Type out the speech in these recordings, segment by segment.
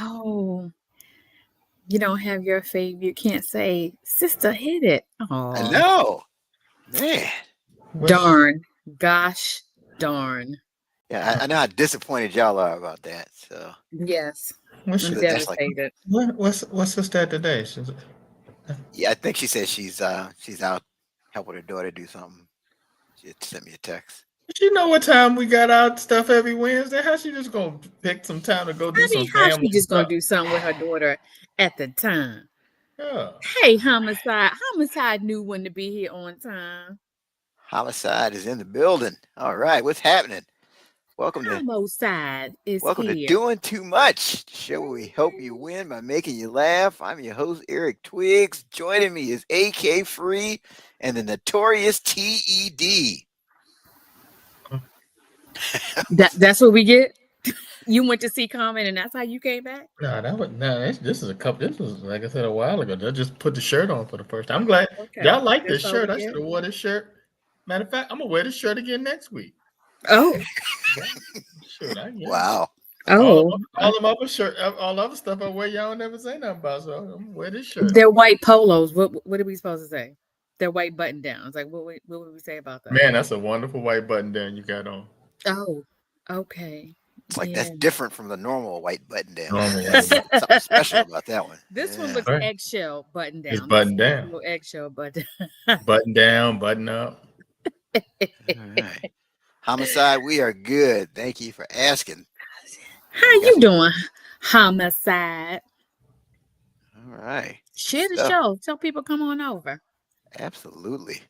Oh, you don't have your fave. You can't say, sister, hit it. I Oh, know, man. darn. Gosh, darn. Yeah, I know how disappointed y'all are about that. So Yes, What's I'm that's like, devastated. what's sister today? yeah, I think she said she's out helping her daughter do something. She had sent me a text. She know what time we got our stuff every Wednesday. How she just gonna pick some time to go do I some mean, how's family she just gonna stuff? do something with her daughter at the time? Yeah. Hey, homicide. Homicide knew when to be here on time. Homicide is in the building. All right, what's happening? Welcome to Homicide is welcome to here. Doing Too Much, the show where we help you win by making you laugh. I'm your host, Eric Twiggs. Joining me is AK Free and the notorious TED. That's what we get. You went to see Carmen, and that's how you came back. This is a couple. This was like I said a while ago. I just put the shirt on for the first time. I'm glad y'all like this That's all we shirt. I get. should have wore this shirt. Matter of fact, I'm gonna wear this shirt again next week. Oh, Shoot, Wow. oh, all of my other shirt, all the other stuff I wear, y'all never say nothing about. So I'm gonna wear this shirt. they're white polos. What are we supposed to say? They're white button downs. Like what would we say about that? Man, that's a wonderful white button down you got on. Oh, okay. It's like Yeah. that's different from the normal white button down. Normal That's white something special about that one. This one Yeah. looks Right. eggshell button down. It's button This down. little eggshell button. Button down, button up. All right. Homicide, we are good. Thank you for asking. How you doing, homicide? All right. Share the Stuff. show. Tell people come on over. Absolutely.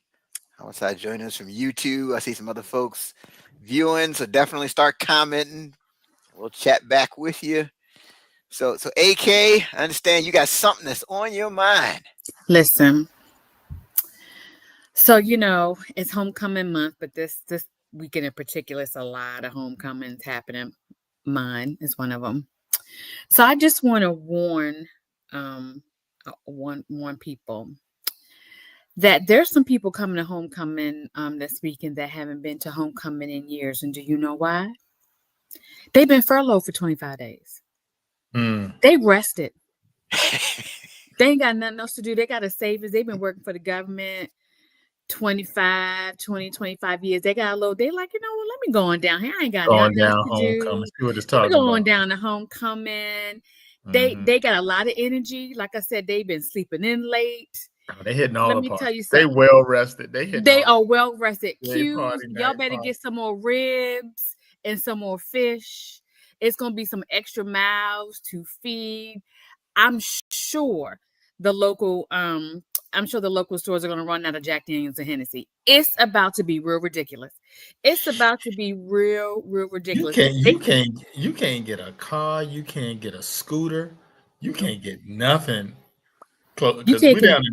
Homicide joining us from YouTube. I see some other folks viewing, so definitely start commenting. We'll chat back with you. So AK, I understand you got something that's on your mind. Listen. So it's homecoming month, but this weekend in particular, it's a lot of homecomings happening. Mine is one of them. So I just want to warn people that there's some people coming to homecoming this weekend that haven't been to homecoming in years. And do you know why? They've been furloughed for 25 days. They rested. They ain't got nothing else to do. They got a savings. They've been working for the government 20, 25 years. They got a little, they like, let me go on down here. I ain't got Going nothing down else to homecoming. do. See what it's talking Going about. down to homecoming. They got a lot of energy. Like I said, they've been sleeping in late. They hitting all Let the me parts. tell you They something. well rested. They are well rested. Day Q's, party, y'all night better party. get some more ribs and some more fish. It's gonna be some extra mouths to feed. I'm sure the local stores are gonna run out of Jack Daniels and Hennessy. It's about to be real ridiculous. It's about to be real ridiculous. You can't get a car. You can't get a scooter. You can't get nothing. Because we down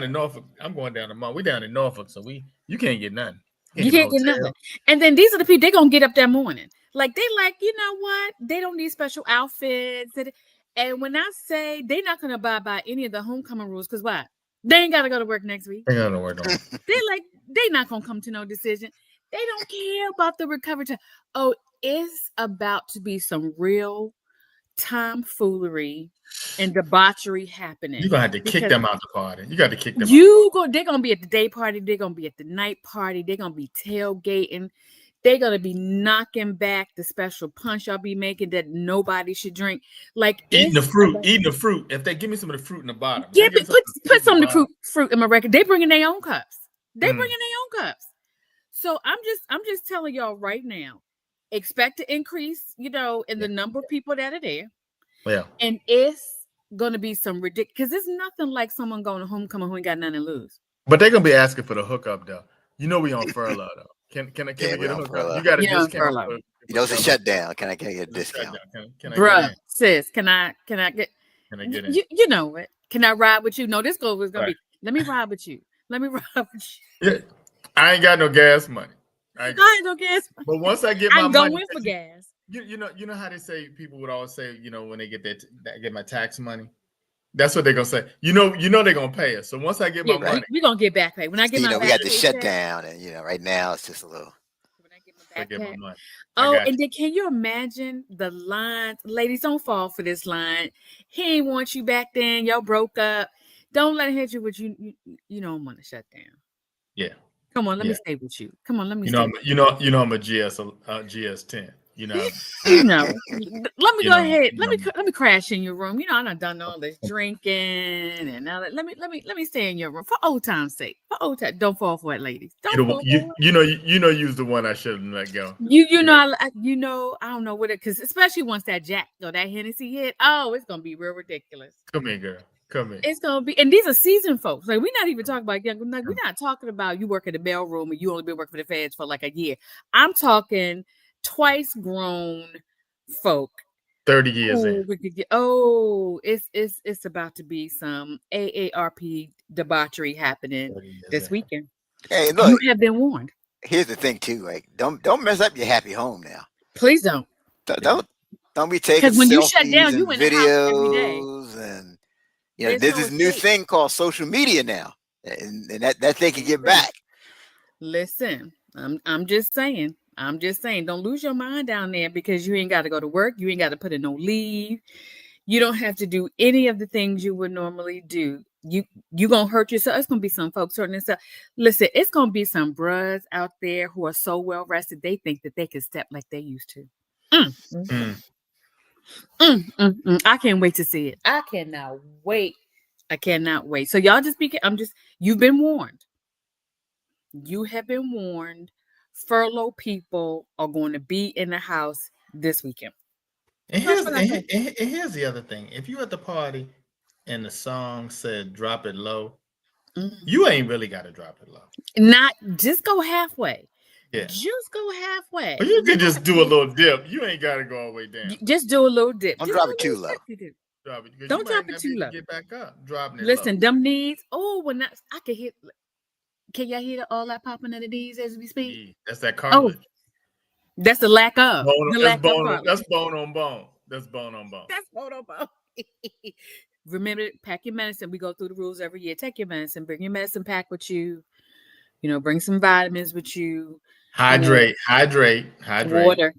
in Norfolk. I'm going down tomorrow. We down in Norfolk, so you can't get nothing. You can't get nothing. And then these are the people, they're gonna get up that morning. Like they you know what? They don't need special outfits. And when I say they're not gonna abide by any of the homecoming rules, because why? They ain't gotta go to work next week. They gotta work on. They're not gonna come to no decision. They don't care about the recovery time. Oh, it's about to be some real tomfoolery and debauchery happening. You're gonna have to kick them out the party. You got to kick them They're gonna be at the day party, they're gonna be at the night party, they're gonna be tailgating, they're gonna be knocking back the special punch y'all be making that nobody should drink. Like eating the fruit. If they give me some of the fruit in the bottom, put some of the fruit in my record. They bringing their own cups. So I'm just telling y'all right now, expect to increase, in the number of people that are there. Yeah. And it's going to be some ridiculous, because it's nothing like someone going to homecoming who ain't got nothing to lose. But they're going to be asking for the hookup, though. We on furlough, though. Can I get a hookup? You got a discount. It's a shutdown. Can I get a discount? Bruh, sis, can I get in? You know what? Can I ride with you? No, this goal was going to be, let me ride with you. Yeah. I ain't got no gas money. I ain't no gas money. But once I get my money. I'm going for gas. You know how they say, people would always say, when they get my tax money, that's what they're gonna say. They're gonna pay us. So once I get my money, we're gonna get back pay. When I get my we got the shutdown, and right now it's just a little. When I get my Forget my money. Oh, and then can you imagine the lines? Ladies, don't fall for this line. He ain't want you back then. Y'all broke up. Don't let him hit you with you don't want to shut down. Yeah. Come on, let me stay with you. Come on, let me you stay. I'm a GS10. You know. Let me go ahead. Let me crash in your room. I done all this drinking and all that. Let me stay in your room for old time's sake. For old time. Don't fall for it, ladies. Don't fall for it. You's the one I shouldn't let go. I don't know what it, because especially once that Jack or that Hennessy hit, it's gonna be real ridiculous. Come here, girl. Come here. It's gonna be, and these are seasoned folks. Like, we're not even talking about young. Like, we're not talking about you work at the mail room and you only been working for the feds for like a year. I'm talking twice grown folk. 30 years in. We could get, it's about to be some AARP debauchery happening this weekend. Hey, look, you have been warned. Here's the thing too, like don't mess up your happy home now. Please don't. Don't be taking, because when selfies you shut down, you in the house every day. And there's this new thing called social media now, and that they can get back. Listen, I'm just saying. Don't lose your mind down there, because you ain't got to go to work. You ain't got to put in no leave. You don't have to do any of the things you would normally do. You gonna hurt yourself. It's gonna be some folks hurting themselves. Listen, it's gonna be some bruhs out there who are so well rested they think that they can step like they used to. I can't wait to see it. I cannot wait. So y'all you've been warned. You have been warned. Furlough people are going to be in the house this weekend. And here's the other thing. If you're at the party and the song said drop it low, you ain't really got to drop it low. Just go halfway. Yeah. Just go halfway. Or you can just do a little dip. You ain't got to go all the way down. Just do a little dip. Don't drop it too low. Don't drop it too low. Get back up. Dropping it Listen, low. them knees. Oh, I could hit. Can y'all hear all that popping of the knees as we speak? Yeah, that's that cartilage. That's the lack of. That's bone on bone. That's bone on bone. Remember, pack your medicine. We go through the rules every year. Take your medicine. Bring your medicine pack with you. Bring some vitamins with you. Hydrate. Water.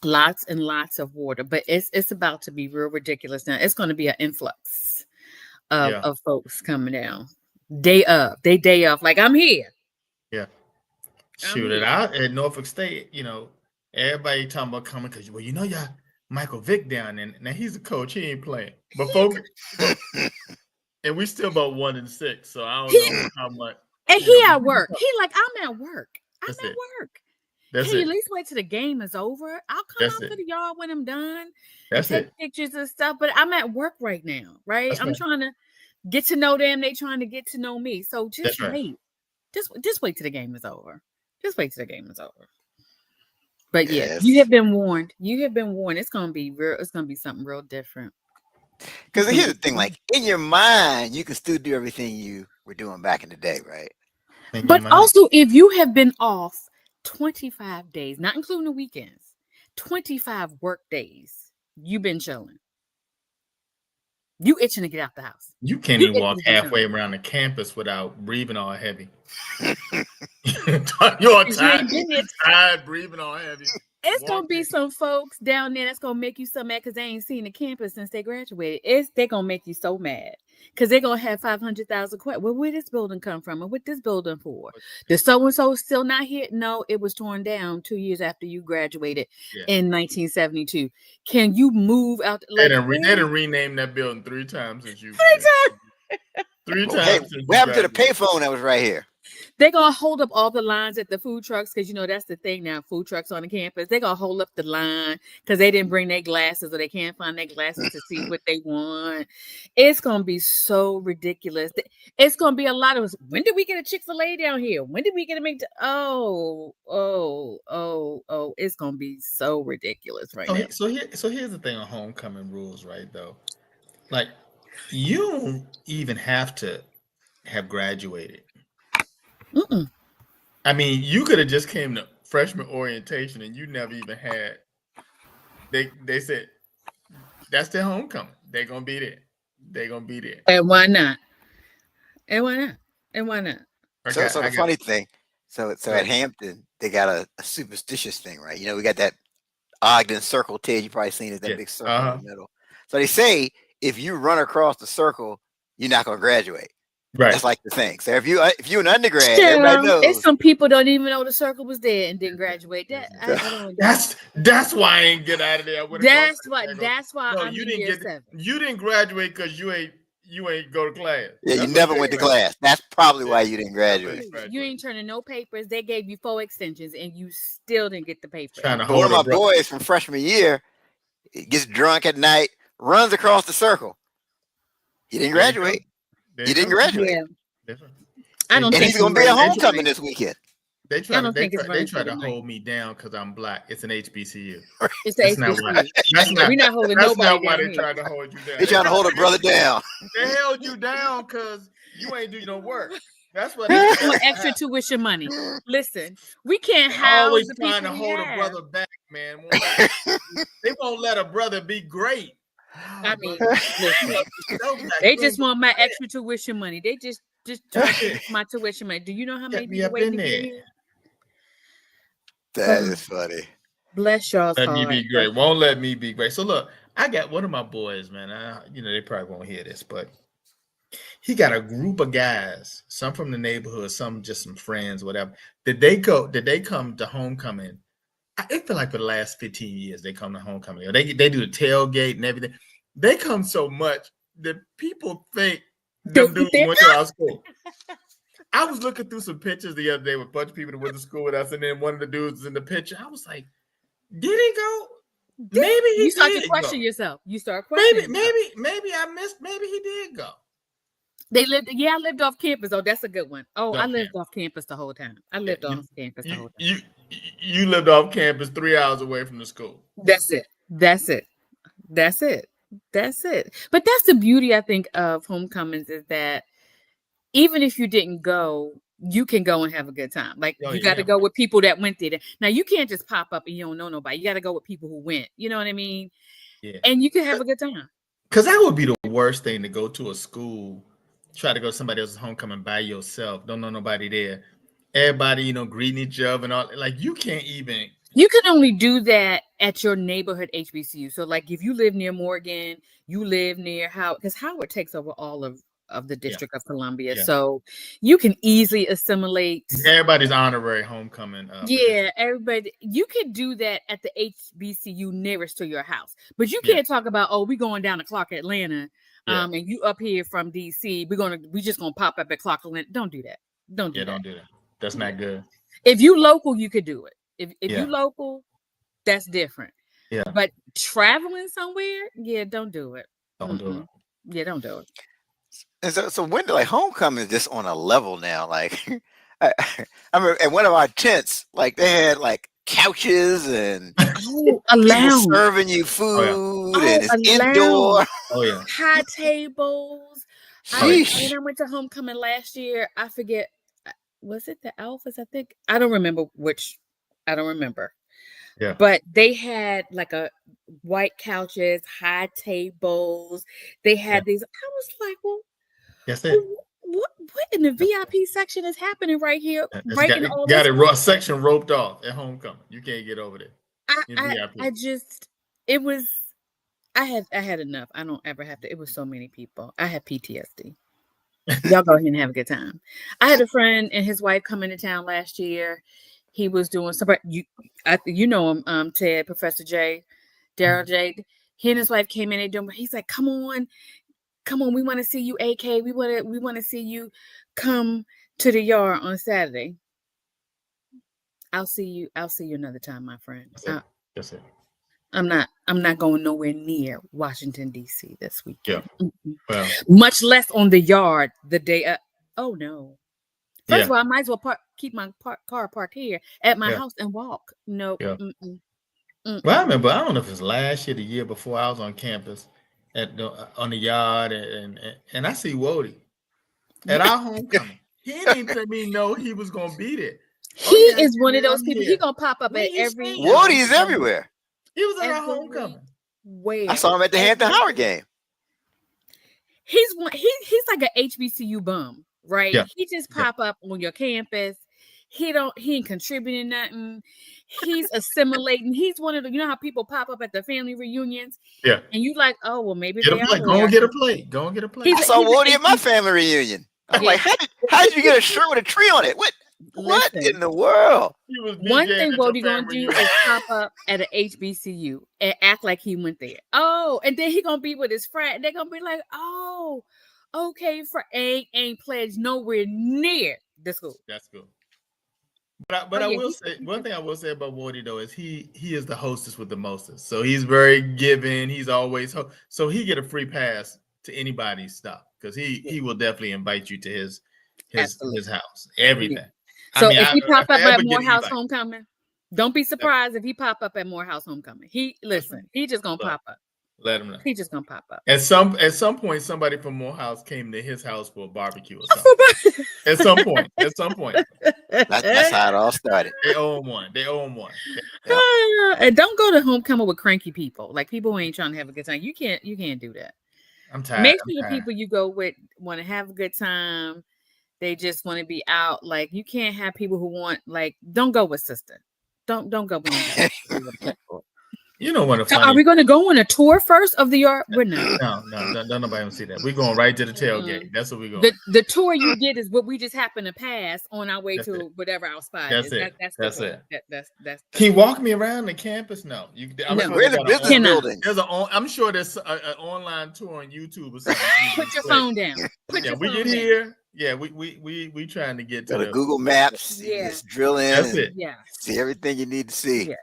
Lots and lots of water. But it's about to be real ridiculous now. It's going to be an influx of folks coming down. Day off. Like, I'm here. Yeah. Shoot it out at Norfolk State. Everybody talking about coming because, y'all Michael Vick down there. Now he's a coach. He ain't playing. But folks, and we still about 1-6. So I don't know how much. And he at work. He like, I'm at work. I'm at work. That's Can it. you at least wait till the game is over? I'll come out to the yard when I'm done. That's and take pictures and stuff. But I'm at work right now, right? I'm trying to get to know them. They trying to get to know me. So just wait. Just wait till the game is over. But yes, you have been warned. It's gonna be real. It's gonna be something real different. Because here's the thing: like, in your mind, you can still do everything you were doing back in the day, right? But also, if you have been off 25 days, not including the weekends, 25 work days, you've been chilling. You itching to get out the house. You can't even walk halfway around the campus without breathing all heavy. You're tired, breathing all heavy. It's gonna be some folks down there that's gonna make you so mad because they ain't seen the campus since they graduated. They're gonna make you so mad because they're gonna have 500,000 questions. Well, where this building come from, and what this building for? The so and so still not here? No, it was torn down 2 years after you graduated in 1972. Can you move out? They didn't rename that building 3 times since you. 3 times. Hey, what happened to the payphone that was right here? They're going to hold up all the lines at the food trucks because, that's the thing now, food trucks on the campus. They're going to hold up the line because they didn't bring their glasses or they can't find their glasses to see what they want. It's going to be so ridiculous. It's going to be a lot of us. When did we get a Chick-fil-A down here? When did we get a McDonald's? It's going to be so ridiculous right now. So here's the thing on homecoming rules, right, though? Like, you don't even have to have graduated. I mean, you could have just came to freshman orientation and you never even had. They said that's their homecoming. They're gonna be there. And why not? So the funny thing. So at Hampton, they got a superstitious thing, right? We got that Ogden circle. Ted, you probably seen it, that big circle in the middle. So they say if you run across the circle, you're not going to graduate. Right. That's like the thing. So if you're an undergrad, everybody knows. It's some people don't even know the circle was there and didn't graduate. That's why I ain't get out of there. That's why no, I'm in year 7. You didn't graduate because you ain't go to class. Yeah, you never went to class. That's probably why you didn't graduate. You ain't turning no papers. They gave you 4 extensions and you still didn't get the paper. One of my boys from freshman year gets drunk at night, runs across the circle. He didn't graduate. He didn't graduate. Yeah. I don't think he's going to be at homecoming this weekend. They try to hold me down because I'm black. It's an HBCU. It's an HBCU. We're not holding nobody down. That's not why they trying to hold you down. They're trying to hold a brother down. They held you down because you ain't do no work. That's what they want extra tuition money. Listen, we can't have always trying to hold a brother back, man. They won't let a brother be great. I mean, they just want my extra tuition money. They just my tuition money. Do you know how many people waiting to get here? That is funny. Bless y'all's heart. Let me be great. Won't let me be great. So look, I got one of my boys, man. They probably won't hear this, but he got a group of guys, some from the neighborhood, some just some friends, whatever. Did they come to homecoming? I feel like for the last 15 years they come to homecoming. They do the tailgate and everything. They come so much that people think them dudes went to our school. I was looking through some pictures the other day with a bunch of people that went to school with us, and then one of the dudes was in the picture. I was like, "Did he go? Maybe he you start did to question go. yourself. You start questioning. Maybe I missed. Maybe he did go. I lived off campus. Oh, that's a good one. Oh, I lived off campus the whole time. I lived off campus the whole time. You lived off campus 3 hours away from the school. That's it. But that's the beauty, I think, of homecomings is that even if you didn't go, you can go and have a good time. Like you got to go with people that went there. Now you can't just pop up and you don't know nobody. You got to go with people who went. You know what I mean? Yeah. And you can have a good time. Because that would be the worst thing, to go to a school, try to go to somebody else's homecoming by yourself. Don't know nobody there. Everybody, greeting each other and all. Like you can't even. You can only do that at your neighborhood HBCU. So, like, if you live near Morgan, you live near Howard, because Howard takes over all of the District of Columbia. Yeah. So you can easily assimilate. Everybody's honorary homecoming. Everybody. You can do that at the HBCU nearest to your house. But you can't talk about, we going down to Clark, Atlanta, and you up here from DC. We just gonna pop up at Clark, Atlanta. Don't do that. Don't do that. That's not good. If you local, you could do it. If you local, that's different. Yeah. But traveling somewhere, don't do it. Don't do it. Yeah, don't do it. And so when homecoming is just on a level now. Like I remember at one of our tents, like they had like couches and a lounge serving you food and it's indoor. Lounge. Oh yeah. High tables. When I went to homecoming last year, I forget. Was it the Alphas? I think I don't remember which. I don't remember. Yeah. But they had like a white couches, high tables. They had these. I was like, well, that's it. What in the VIP section is happening right here? Section roped off at homecoming. You can't get over there. I had enough. I don't ever have to. It was so many people. I had PTSD. Y'all go ahead and have a good time. I had a friend and his wife come into town last year. He was doing something. You know him, Ted, Professor J, Daryl J. He and his wife came in and doing. He's like, "Come on, we want to see you, AK. We want to see you come to the yard on Saturday." I'll see you another time, my friend. That's it. I'm not going nowhere near Washington D.C. this weekend. Yeah. Well, much less on the yard the day. Oh no. First of all, I might as well keep my car parked here at my house and walk. No. Yeah. Well, I remember, I don't know if it was last year, the year before, I was on campus on the yard, and I see Wody at our homecoming. He didn't let me know he was going to be there. He is one of those people. He's going to pop up at every. Wody is everywhere. He was at our homecoming. Where? I saw him at the Hampton Howard game. He's like an HBCU bum. Right, he just pop up on your campus. He ain't contributing nothing. He's assimilating. He's one of the, you know how people pop up at the family reunions? Yeah. And you like, oh, well, maybe Get they a plate. are. Go and get a plate. Go and get a plate. I saw Woody at my family reunion. I'm like, how did you get a shirt with a tree on it? What in the world? One thing Wody gonna do is pop up at an HBCU and act like he went there. Oh, and then he gonna be with his friend. They're gonna be like, oh, okay, for ain't pledged nowhere near the school. That's cool. But I will say one thing I will say about Woody though is he is the hostess with the mostest. So he's very giving. He's always so he get a free pass to anybody's stuff because he will definitely invite you to his house. Everything. So if he pop up at Morehouse Homecoming, don't be surprised if he pop up at Morehouse Homecoming. He just gonna pop up. Let him know. He just gonna pop up. At some point, somebody from Morehouse came to his house for a barbecue or something. At some point. That's how it all started. They owe him one. Yeah. And don't go to homecoming with cranky people, like people who ain't trying to have a good time. You can't do that. I'm tired. Make sure the people you go with want to have a good time. They just want to be out. Like you can't have people who want don't go with sister. Don't go with You know what? So are we going to go on a tour first of the yard? We're not. No, nobody want to see that. We're going right to the tailgate. That's what we're going. The tour you did is what we just happen to pass on our way to whatever our spot is. That's it. Can you walk me around the campus? No. We're in the business building. I'm sure there's an online tour on YouTube or something. Put your phone down. We get here. Yeah, we trying to get to the Google Maps. Yeah, just drill in. That's it. Yeah, see everything you need to see. Yeah.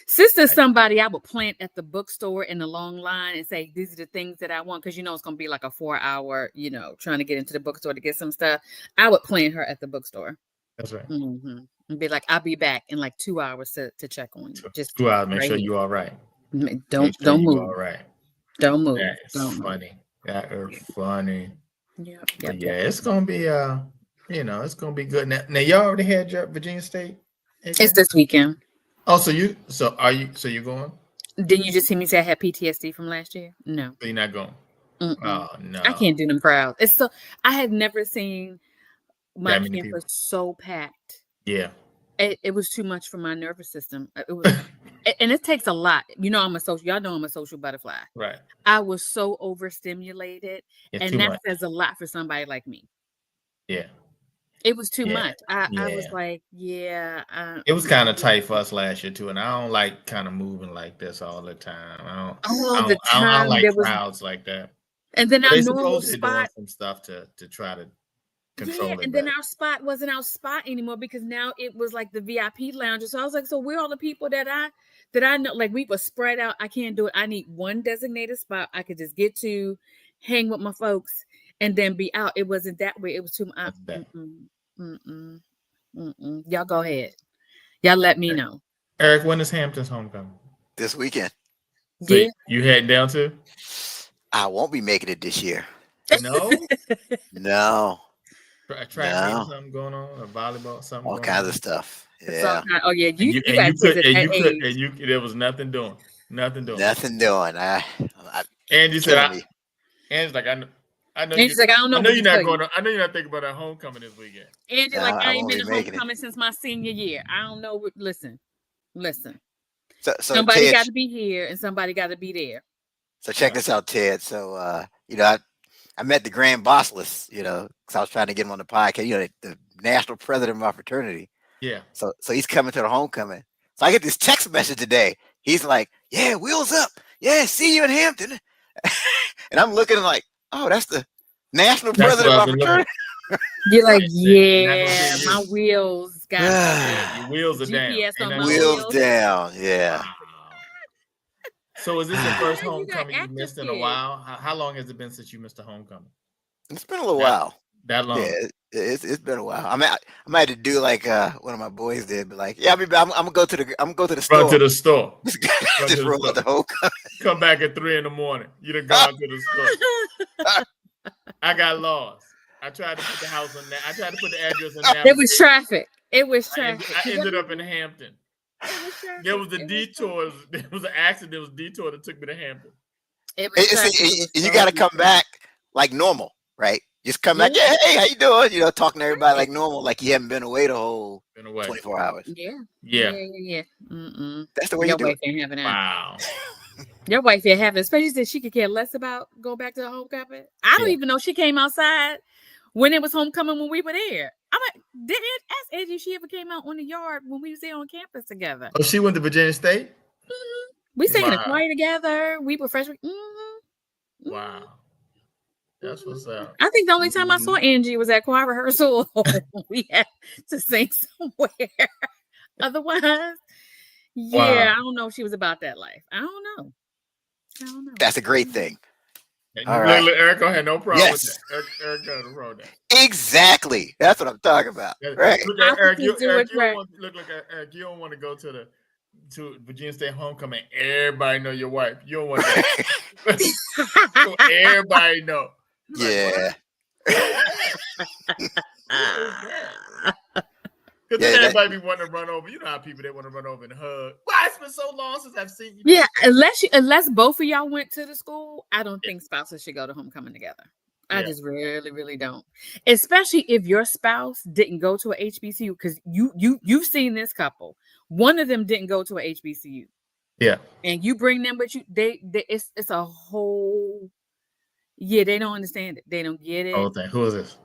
Sister, somebody I would plant at the bookstore in the long line and say, these are the things that I want. Cause it's going to be like a 4-hour, trying to get into the bookstore to get some stuff. I would plant her at the bookstore. That's right. Mm-hmm. And be like, I'll be back in like 2 hours to check on you. Just 2 hours. Make sure you're all right. Don't move. All right. Don't move. That's funny. That is funny. Yeah. It's going to be, it's going to be good. Now y'all already had your Virginia State? It's this weekend. Oh, so you're going? Didn't you just see me say I had PTSD from last year? No. So you're not going? Mm-mm. Oh, no. I can't do them crowds. I have never seen my campus so packed. Yeah. It was too much for my nervous system. It was, and it takes a lot. I'm a social butterfly. Right. I was so overstimulated, and that says a lot for somebody like me. Yeah. It was too much. I was like, it was kind of tight for us last year too, and I don't like kind of moving like this all the time. I don't like crowds like that. And then our normal spot, some stuff to try to control it. And then our spot wasn't our spot anymore because now it was like the VIP lounge. So I was like, so where are all the people that I know? Like we were spread out. I can't do it. I need one designated spot I could just get to, hang with my folks, and then be out. It wasn't that way. It was too much. Y'all go ahead. Y'all let me know. Eric, when is Hampton's homecoming? This weekend. So you heading down to? I won't be making it this year. No? No. Track something going on, or volleyball, something. All kinds of stuff. Yeah. There was nothing doing. Nothing doing. Angie said, Angie's like, I know. Angie's like, I don't know. I know you're not going. I know you're not thinking about that homecoming this weekend. Angie's like, I ain't been to homecoming since my senior year. I don't know. Listen. So somebody got to be here and somebody got to be there. So check this out, Ted. So I met the grand boss list, because I was trying to get him on the podcast. The national president of my fraternity. Yeah. So he's coming to the homecoming. So I get this text message today. He's like, "Yeah, wheels up. Yeah, see you in Hampton." And I'm looking like, oh, that's the national president of my fraternity. You're like, yeah, my wheels got your wheels are GPS down. On my wheels down, yeah. So is this the first homecoming you missed in a while? How long has it been since you missed a homecoming? It's been a little while. That long? Yeah, it's been a while. I might have to do like one of my boys did, but like, I'm gonna go to the store. Run to the store. Just roll out the homecoming. Come back at 3 a.m. You'd have gone to the store. I got lost. I tried to put the house on that. I tried to put the address on that. It was traffic. I ended up in Hampton. There was a detour. There was an accident. There was a detour that took me to Hampton. You got to come back like normal, right? Just come back. Yeah, hey, how you doing? You know, talking to everybody like normal, like you haven't been away the whole 24 hours. Yeah. That's the way your you do wife it. ain't having that. Wow. Your wife ain't having, especially since she could care less about go back to the homecoming. I don't even know she came outside when it was homecoming when we were there. I'm like, didn't ask Angie if she ever came out on the yard when we was there on campus together. Oh, she went to Virginia State? We sang in the choir together. We were freshmen. Wow. That's what's up. I think the only time I saw Angie was at choir rehearsal. We had to sing somewhere. Otherwise, I don't know if she was about that life. I don't know. That's a great thing. All right. Erica had no problem with that. Erica had no problem with that. Exactly. That's what I'm talking about. Right. Look, Eric, you don't want to go to Virginia State homecoming. Everybody know your wife. You don't want that. So everybody know. Yeah. Because then everybody be wanting to run over. You know how people they want to run over and hug. Why it's been so long since I've seen you. Yeah, unless both of y'all went to the school, I don't think spouses should go to homecoming together. I just really, really don't. Especially if your spouse didn't go to a HBCU, because you've seen this couple. One of them didn't go to a HBCU. Yeah. And you bring them with you, it's a whole they don't understand it. They don't get it. Oh, thing. Who is this?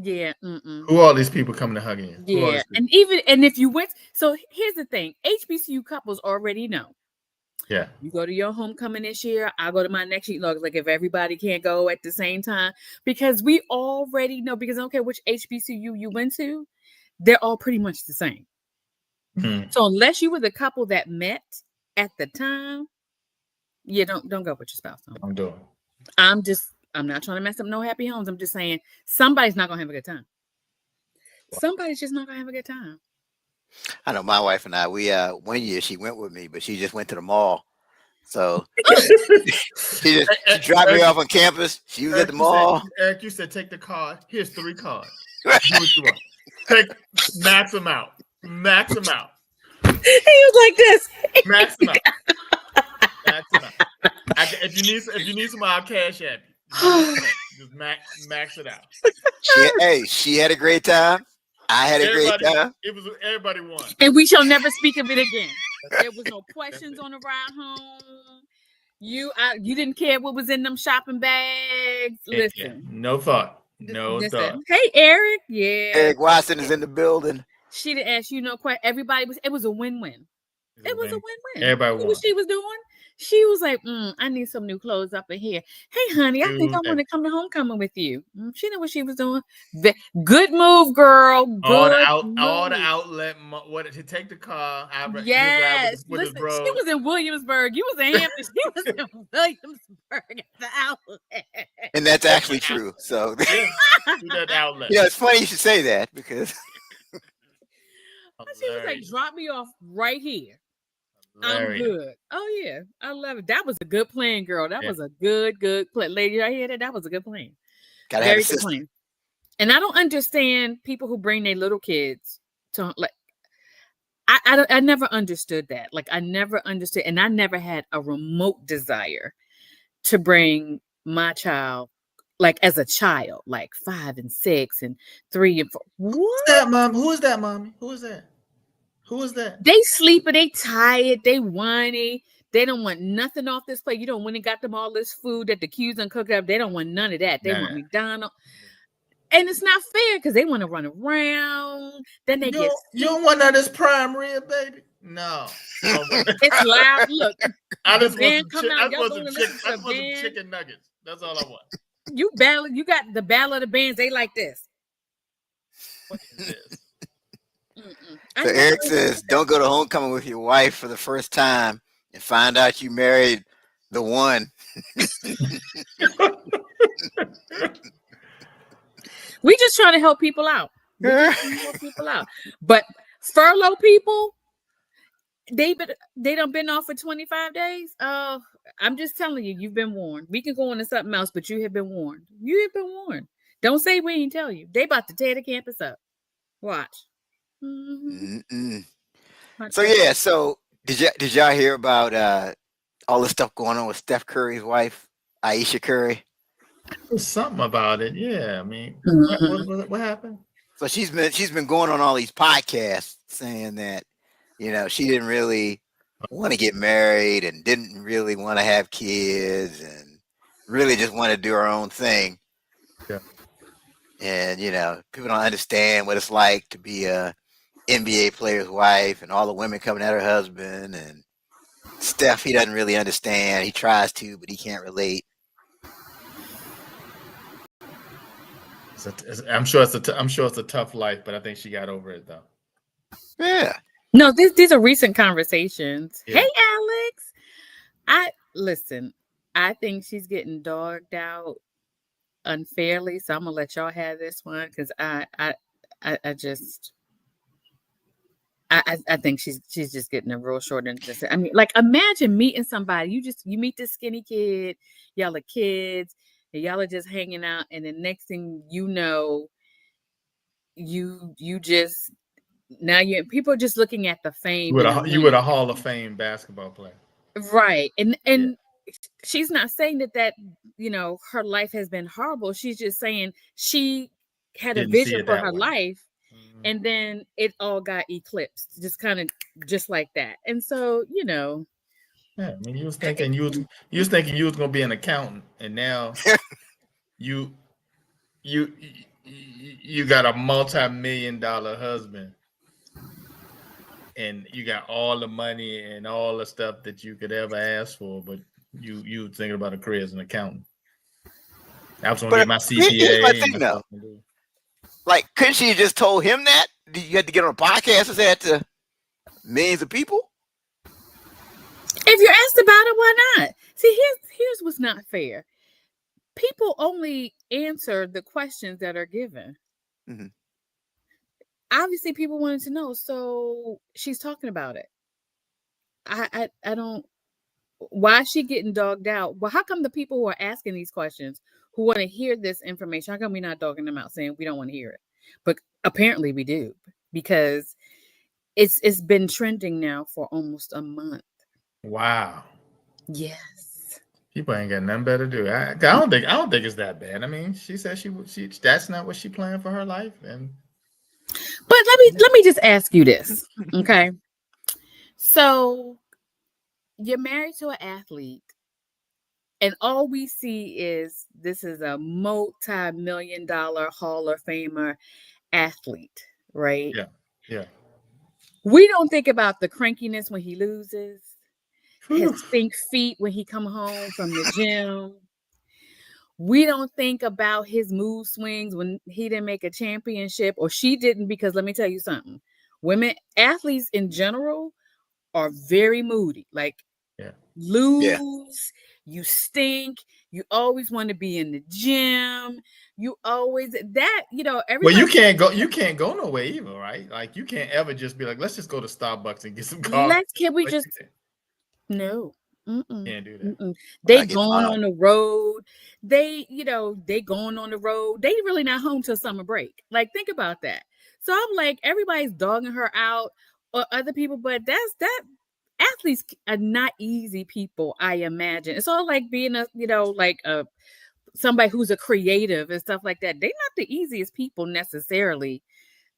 Yeah. Who are all these people coming to hug you? Yeah. And if you went, so here's the thing, HBCU couples already know. Yeah. You go to your homecoming this year, I'll go to my next year. Like if everybody can't go at the same time, because we already know, because I don't care which HBCU you went to, they're all pretty much the same. So unless you were the couple that met at the time, don't go with your spouse. I'm doing. I'm not trying to mess up no happy homes. I'm just saying somebody's not gonna have a good time. Somebody's just not gonna have a good time. I know my wife and I, we one year she went with me, but she just went to the mall. So she dropped me off on campus. She was at the mall. Eric, you said take the card. Here's 3 cards. Do what you want. Max them out. Max them out. He was like this. Max them out. Max them out. If you need some, I'll cash at you. Just max it out. She had a great time. I had a great time. Everybody won. And we shall never speak of it again. There was no questions on the ride home. You didn't care what was in them shopping bags. Listen. No thought. No thought. Hey, Eric. Yeah. Eric Watson is in the building. She didn't ask you no question. It was a win-win. It was a win-win. Everybody won. What she was doing? She was like, I need some new clothes up in here. Hey, honey, I think I want to come to homecoming with you. She knew what she was doing. Good move, girl. All the outlet, to take the car. Yes. With Listen, she was in Williamsburg. You was in Hampton. She was in Williamsburg at the outlet. And that's actually true. So that outlet. It's funny you should say that because she was like, drop me off right here. I'm good. Oh yeah, I love it. That was a good plan, girl. That was a good plan, lady. I hear that. That was a good plan. Very good plan. And I don't understand people who bring their little kids to like. I never understood that. Like I never understood, and I never had a remote desire to bring my child, like as a child, like 5 and 6 and 3 and 4. Who's that, mom? Who is that, mommy? Who is that? Who is that? They sleeping, they tired, they whiny. They don't want nothing off this plate. You don't when they got them all this food that the Q's done cooked up. They don't want none of that. They want McDonald's. And it's not fair because they want to run around. Then they you don't want none of this prime rib, baby. No. It's loud. Look. I just want some chicken nuggets. That's all I want. You got the battle of the bands. They like this. What is this? So Eric says, don't go to homecoming with your wife for the first time and find out you married the one. We just trying to help people out. But furlough people, they done been off for 25 days. I'm just telling you, you've been warned. We can go on to something else, but you have been warned. You have been warned. Don't say we ain't tell you. They about to tear the campus up. Watch. So did y'all hear about all the stuff going on with Steph Curry's wife, Ayesha Curry? There's something about it. Yeah. I mean, what happened? So she's been going on all these podcasts saying that, she didn't really want to get married and didn't really want to have kids and really just want to do her own thing. Yeah. And people don't understand what it's like to be a NBA player's wife and all the women coming at her husband. And Steph, he doesn't really understand. He tries to, but he can't relate. I'm sure it's a tough life, but I think she got over it though. Yeah. No, these are recent conversations. Yeah. Hey, Alex. Listen. I think she's getting dogged out unfairly, so I'm gonna let y'all have this one because I think she's just getting a real short end. I mean, like, imagine meeting somebody. You meet this skinny kid. Y'all are kids, and y'all are just hanging out, and the next thing you know, you just now people are just looking at the fame. You were a Hall of Fame basketball player, right? And she's not saying that her life has been horrible. She's just saying she had a vision for her life. Mm-hmm. And then it all got eclipsed, just like that. And so, yeah, I mean, you was thinking you was gonna be an accountant, and now you got a multi-million-dollar husband, and you got all the money and all the stuff that you could ever ask for, but you thinking about a career as an accountant. I was gonna get my CPA. Here's my thing, though. Like, couldn't she have just told him that? You had to get on a podcast and say that to millions of people? If you're asked about it, why not? See, here's what's not fair. People only answer the questions that are given. Mm-hmm. Obviously, people wanted to know, so she's talking about it. I don't. Why is she getting dogged out? Well, how come the people who are asking these questions, who want to hear this information, how come we're not dogging them out, saying we don't want to hear it? But apparently we do, because it's been trending now for almost a month. Wow. Yes. People ain't got nothing better to do. I don't think it's that bad. I mean, she said she that's not what she planned for her life. And but let me just ask you this, okay? So you're married to an athlete, and all we see is this is a multi-million-dollar Hall of Famer athlete, right? Yeah. Yeah. We don't think about the crankiness when he loses, his stink feet when he come home from the gym. We don't think about his mood swings when he didn't make a championship, or she didn't, because let me tell you something. Women athletes in general are very moody. Like, lose, you stink, you always want to be in the gym. You always everybody. Well, you can't go nowhere either, right? Like, you can't ever just be like, let's just go to Starbucks and get some coffee. No. Can't do that. Mm-mm. They going on the road. They going on the road. They really not home till summer break. Like, think about that. So I'm like, everybody's dogging her out, or other people, but that athletes are not easy people, I imagine. It's all like being somebody who's a creative and stuff like that. They're not the easiest people necessarily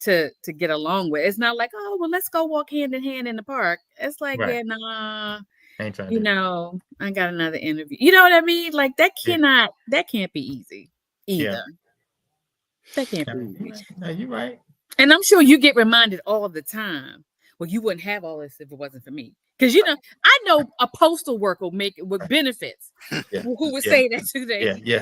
to get along with. It's not like, oh, well, let's go walk hand in hand in the park. It's like, yeah, nah. I got another interview. You know what I mean? Like, that can't be easy either. Yeah. That can't be easy. No, you're right. And I'm sure you get reminded all the time. Well, you wouldn't have all this if it wasn't for me. Because I know a postal worker with benefits who would say that to them. Yeah.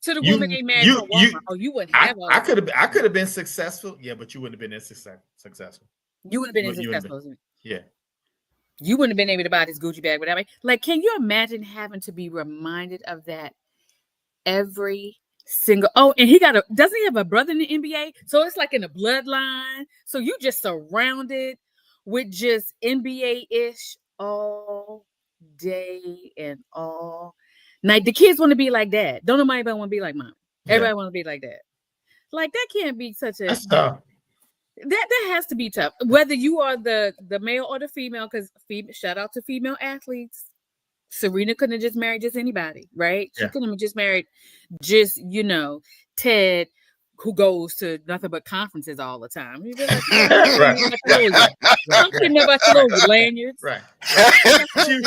To the woman they married from Walmart. You wouldn't have all I could have been successful. Yeah, but you wouldn't have been as successful. You would have been as successful. Yeah. You wouldn't have been able to buy this Gucci bag without me. Like, can you imagine having to be reminded of that every single? Oh, and doesn't he have a brother in the NBA? So it's like in the bloodline. So you just surrounded with just NBA-ish all day and all night. The kids want to be like that. Don't nobody want to be like mom. Everybody want to be like that. Like, that can't be such a... That's tough. That has to be tough, whether you are the male or the female, because shout out to female athletes. Serena couldn't have just married just anybody, right? She Yeah. couldn't have just married just, Ted, who goes to nothing but conferences all the time. You'd be like, I'm kidding about your little lanyards. Right. She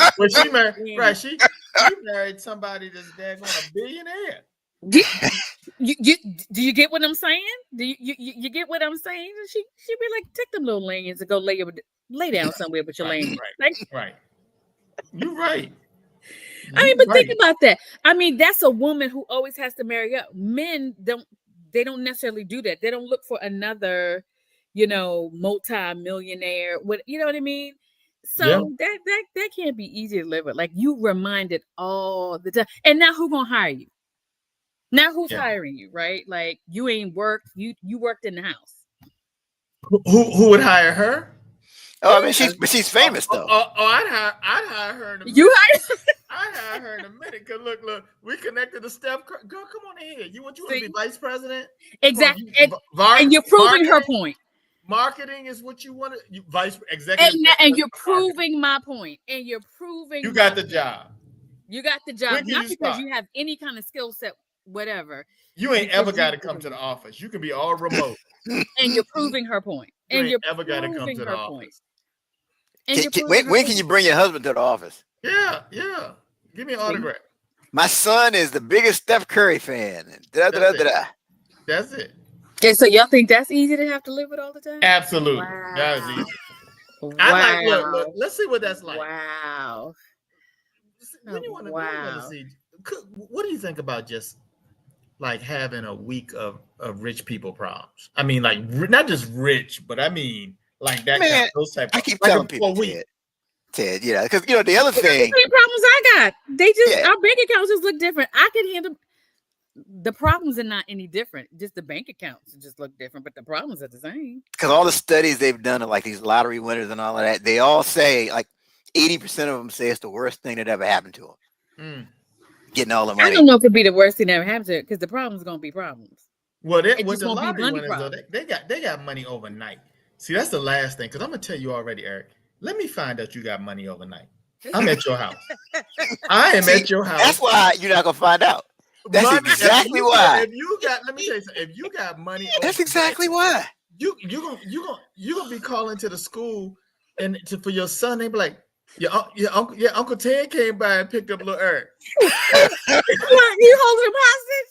married somebody that's daggone a billionaire. Do you get what I'm saying? Do you get what I'm saying? She'd be like, take them little lanyards and go lay down somewhere with your lanyards. Right. You're right. Think about that. That's a woman who always has to marry up. Men don't necessarily do that. They don't look for another, multi-millionaire. You know what I mean? So that can't be easy to live with. Like, you reminded all the time. And now who's gonna hire you? Now who's hiring you, right? Like, you ain't worked. You worked in the house. Who would hire her? Oh, she's famous though. I'd hire her in a minute. I'd hire her in a minute. Cause look, we connected to Steph Curry. Girl, come on in here. You want to be vice president? Exactly. And you're proving her point. Marketing is what you want to. Vice executive. And you're proving my point. And you're proving you got the job. You got the job, not because you have any kind of skill set, whatever. You ain't ever got to come to the office. You can be all remote. And you're proving her point. And you're ever got to come to the office. When can you bring your husband to the office? Yeah. Give me an autograph. My son is the biggest Steph Curry fan. That's it. Okay, so y'all think that's easy to have to live with all the time? Absolutely. Wow. That is easy. Wow. Look, let's see what that's like. Wow. What do you think about just like having a week of rich people problems? Like not just rich, but like that. Man, those type. I keep telling people, Ted, because the other thing. The problems I got, our bank accounts just look different. I can handle. The problems are not any different. Just the bank accounts just look different, but the problems are the same. Because all the studies they've done of like these lottery winners and all of that, they all say like 80% of them say it's the worst thing that ever happened to them. Getting all the money. I don't know if it'd be the worst thing that ever happened to it, because the problems are gonna be problems. Well, with the lottery winners, though, they got money overnight. See, that's the last thing. Because I'm gonna tell you already, Eric. Let me find out you got money overnight. I'm at your house. I am at your house. That's why you're not gonna find out. That's exactly why. Let me tell you something. If you got money, that's exactly why. You're gonna be calling to the school for your son. They be like, your Uncle Ted came by and picked up little Eric. You holding him hostage?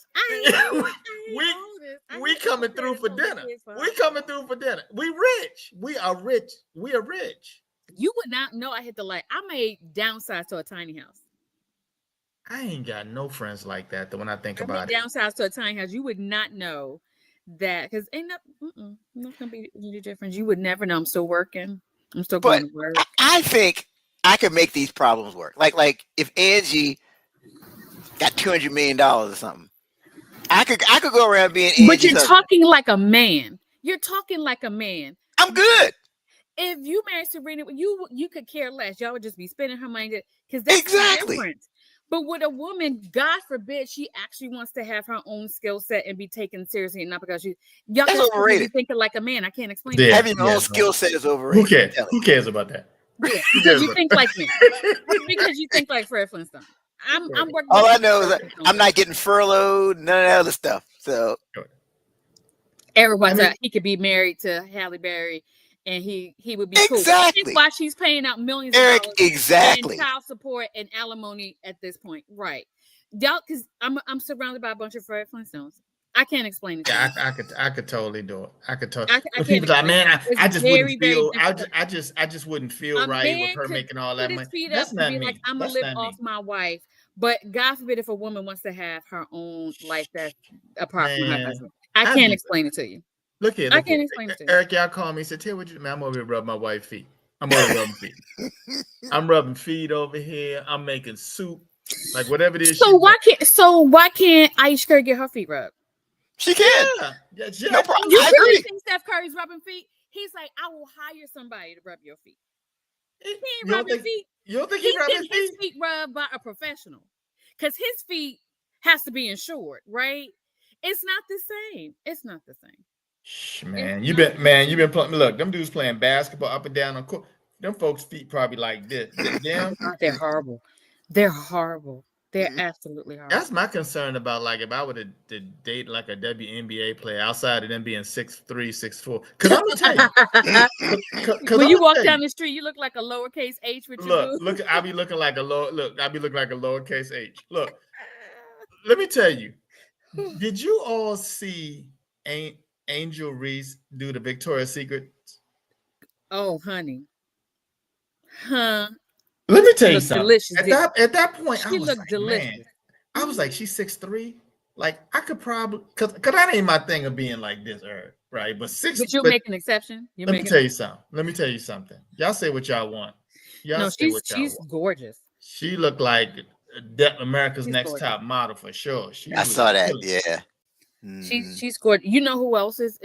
We coming through for dinner. We rich. We are rich. You would not know I hit the light. I may downsize to a tiny house. I ain't got no friends like that. Though when I think about it, downsize to a tiny house, you would not know that, because not gonna be any difference. You would never know. I'm still working. I'm still going to work. I think I could make these problems work. Like if Angie got $200 million or something, I could go around being Angie's But you're husband. talking like a man. You're talking like a man. I'm good. If you married Serena, you could care less. Y'all would just be spending her money, because that's exactly different. But with a woman, God forbid, she actually wants to have her own skill set and be taken seriously, and not because y'all that's overrated. Thinking like a man. I can't explain. Yeah, having your own skill set is overrated. Who cares about that? Yeah, because you think like me. Because you think like Fred Flintstone. I'm working. All I know is that I'm not getting furloughed, none of that other stuff. So everyone thought he could be married to Halle Berry, and he would be cool. Exactly. That's why she's paying out millions Eric, of dollars exactly. in child support and alimony at this point. Right. Y'all, because I'm surrounded by a bunch of Fred Flintstones. I can't explain it. Yeah, I could totally do it. I could totally. People like, man, I just wouldn't feel. I just wouldn't feel right with her making all that money. That's not me. Like, I'm gonna live off my wife. But God forbid if a woman wants to have her own life that's apart from her husband. I can't explain it to you. Look here. I can't explain it to you. Eric, y'all call me and said, "Tell what you man, I'm over here rubbing my wife's feet. I'm over rubbing feet. I'm rubbing feet over here. I'm making soup, like whatever it is." So why can't Ayesha Curry get her feet rubbed? She can. Yeah. No problem. You really think Steph Curry's rubbing feet? He's like, I will hire somebody to rub your feet. He ain't rubbing feet. You don't think he's rubbing feet? His feet rubbed by a professional, because his feet has to be insured, right? It's not the same. It's not the same. Man, you've been playing. Look, them dudes playing basketball up and down on court. Them folks' feet probably like this. Damn, they're horrible. They're horrible. They're absolutely horrible. That's my concern about, like, if I were to date like a WNBA player outside of them being 6'3", 6'4". Because I'm gonna tell you, when you walk down the street, you look like a lowercase H with your boobs. Look, I be looking like a lowercase H. Look, let me tell you. Did you all see Angel Reese do the Victoria's Secret? Oh, honey. Huh. Let me tell you something. Delicious, at that point, she looked delicious. Man, I was like, she's 6'3". Like, I could probably, cause that ain't my thing of being like this, right? But you'll make an exception. Let me tell you something. Y'all say what y'all want. She's gorgeous. She looked like America's Next Top Model for sure. I saw that. Yeah. She's gorgeous. You know who else is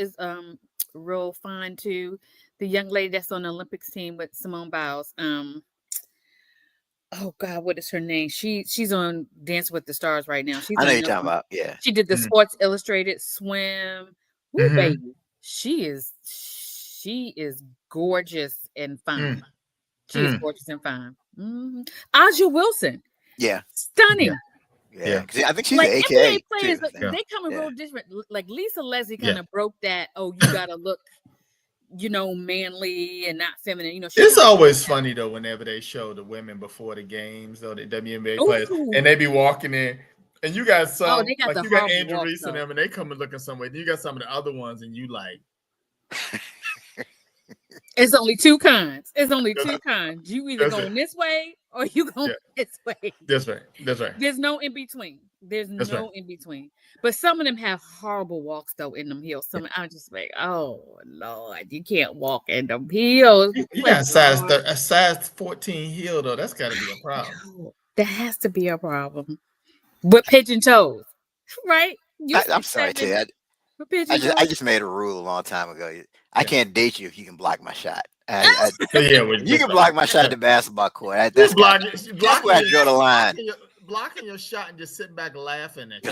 real fine too? The young lady that's on the Olympics team with Simone Biles. Oh God, what is her name? She's on Dancing with the Stars right now. I know you're talking about. Yeah. She did the Sports Illustrated swim. Ooh, baby. She is gorgeous and fine. She is gorgeous and fine. Aja Wilson. Yeah. Stunning. Yeah. I think she's like an AKA players, too. they come in real different. Like Lisa Leslie kind of broke that. Oh, you gotta look, manly and not feminine. It's always funny though whenever they show the women before the games, though, the WNBA players, and they be walking in, and you got some they got you got Angel Reese and them, and they come and looking some way. Then you got some of the other ones, and you like. It's only two kinds. You either going this way or you going this way. That's right. There's no in between. In between. But some of them have horrible walks though in them heels. I'm just like, oh Lord, you can't walk in them heels. You got a size 14 heel though. That's got to be a problem. That has to be a problem. With pigeon toes, right? I'm sorry, Ted. I just made a rule a long time ago. I can't date you if you can block my shot. You can block my shot at the basketball court. That's where I draw the line. Blocking your shot and just sitting back laughing at you.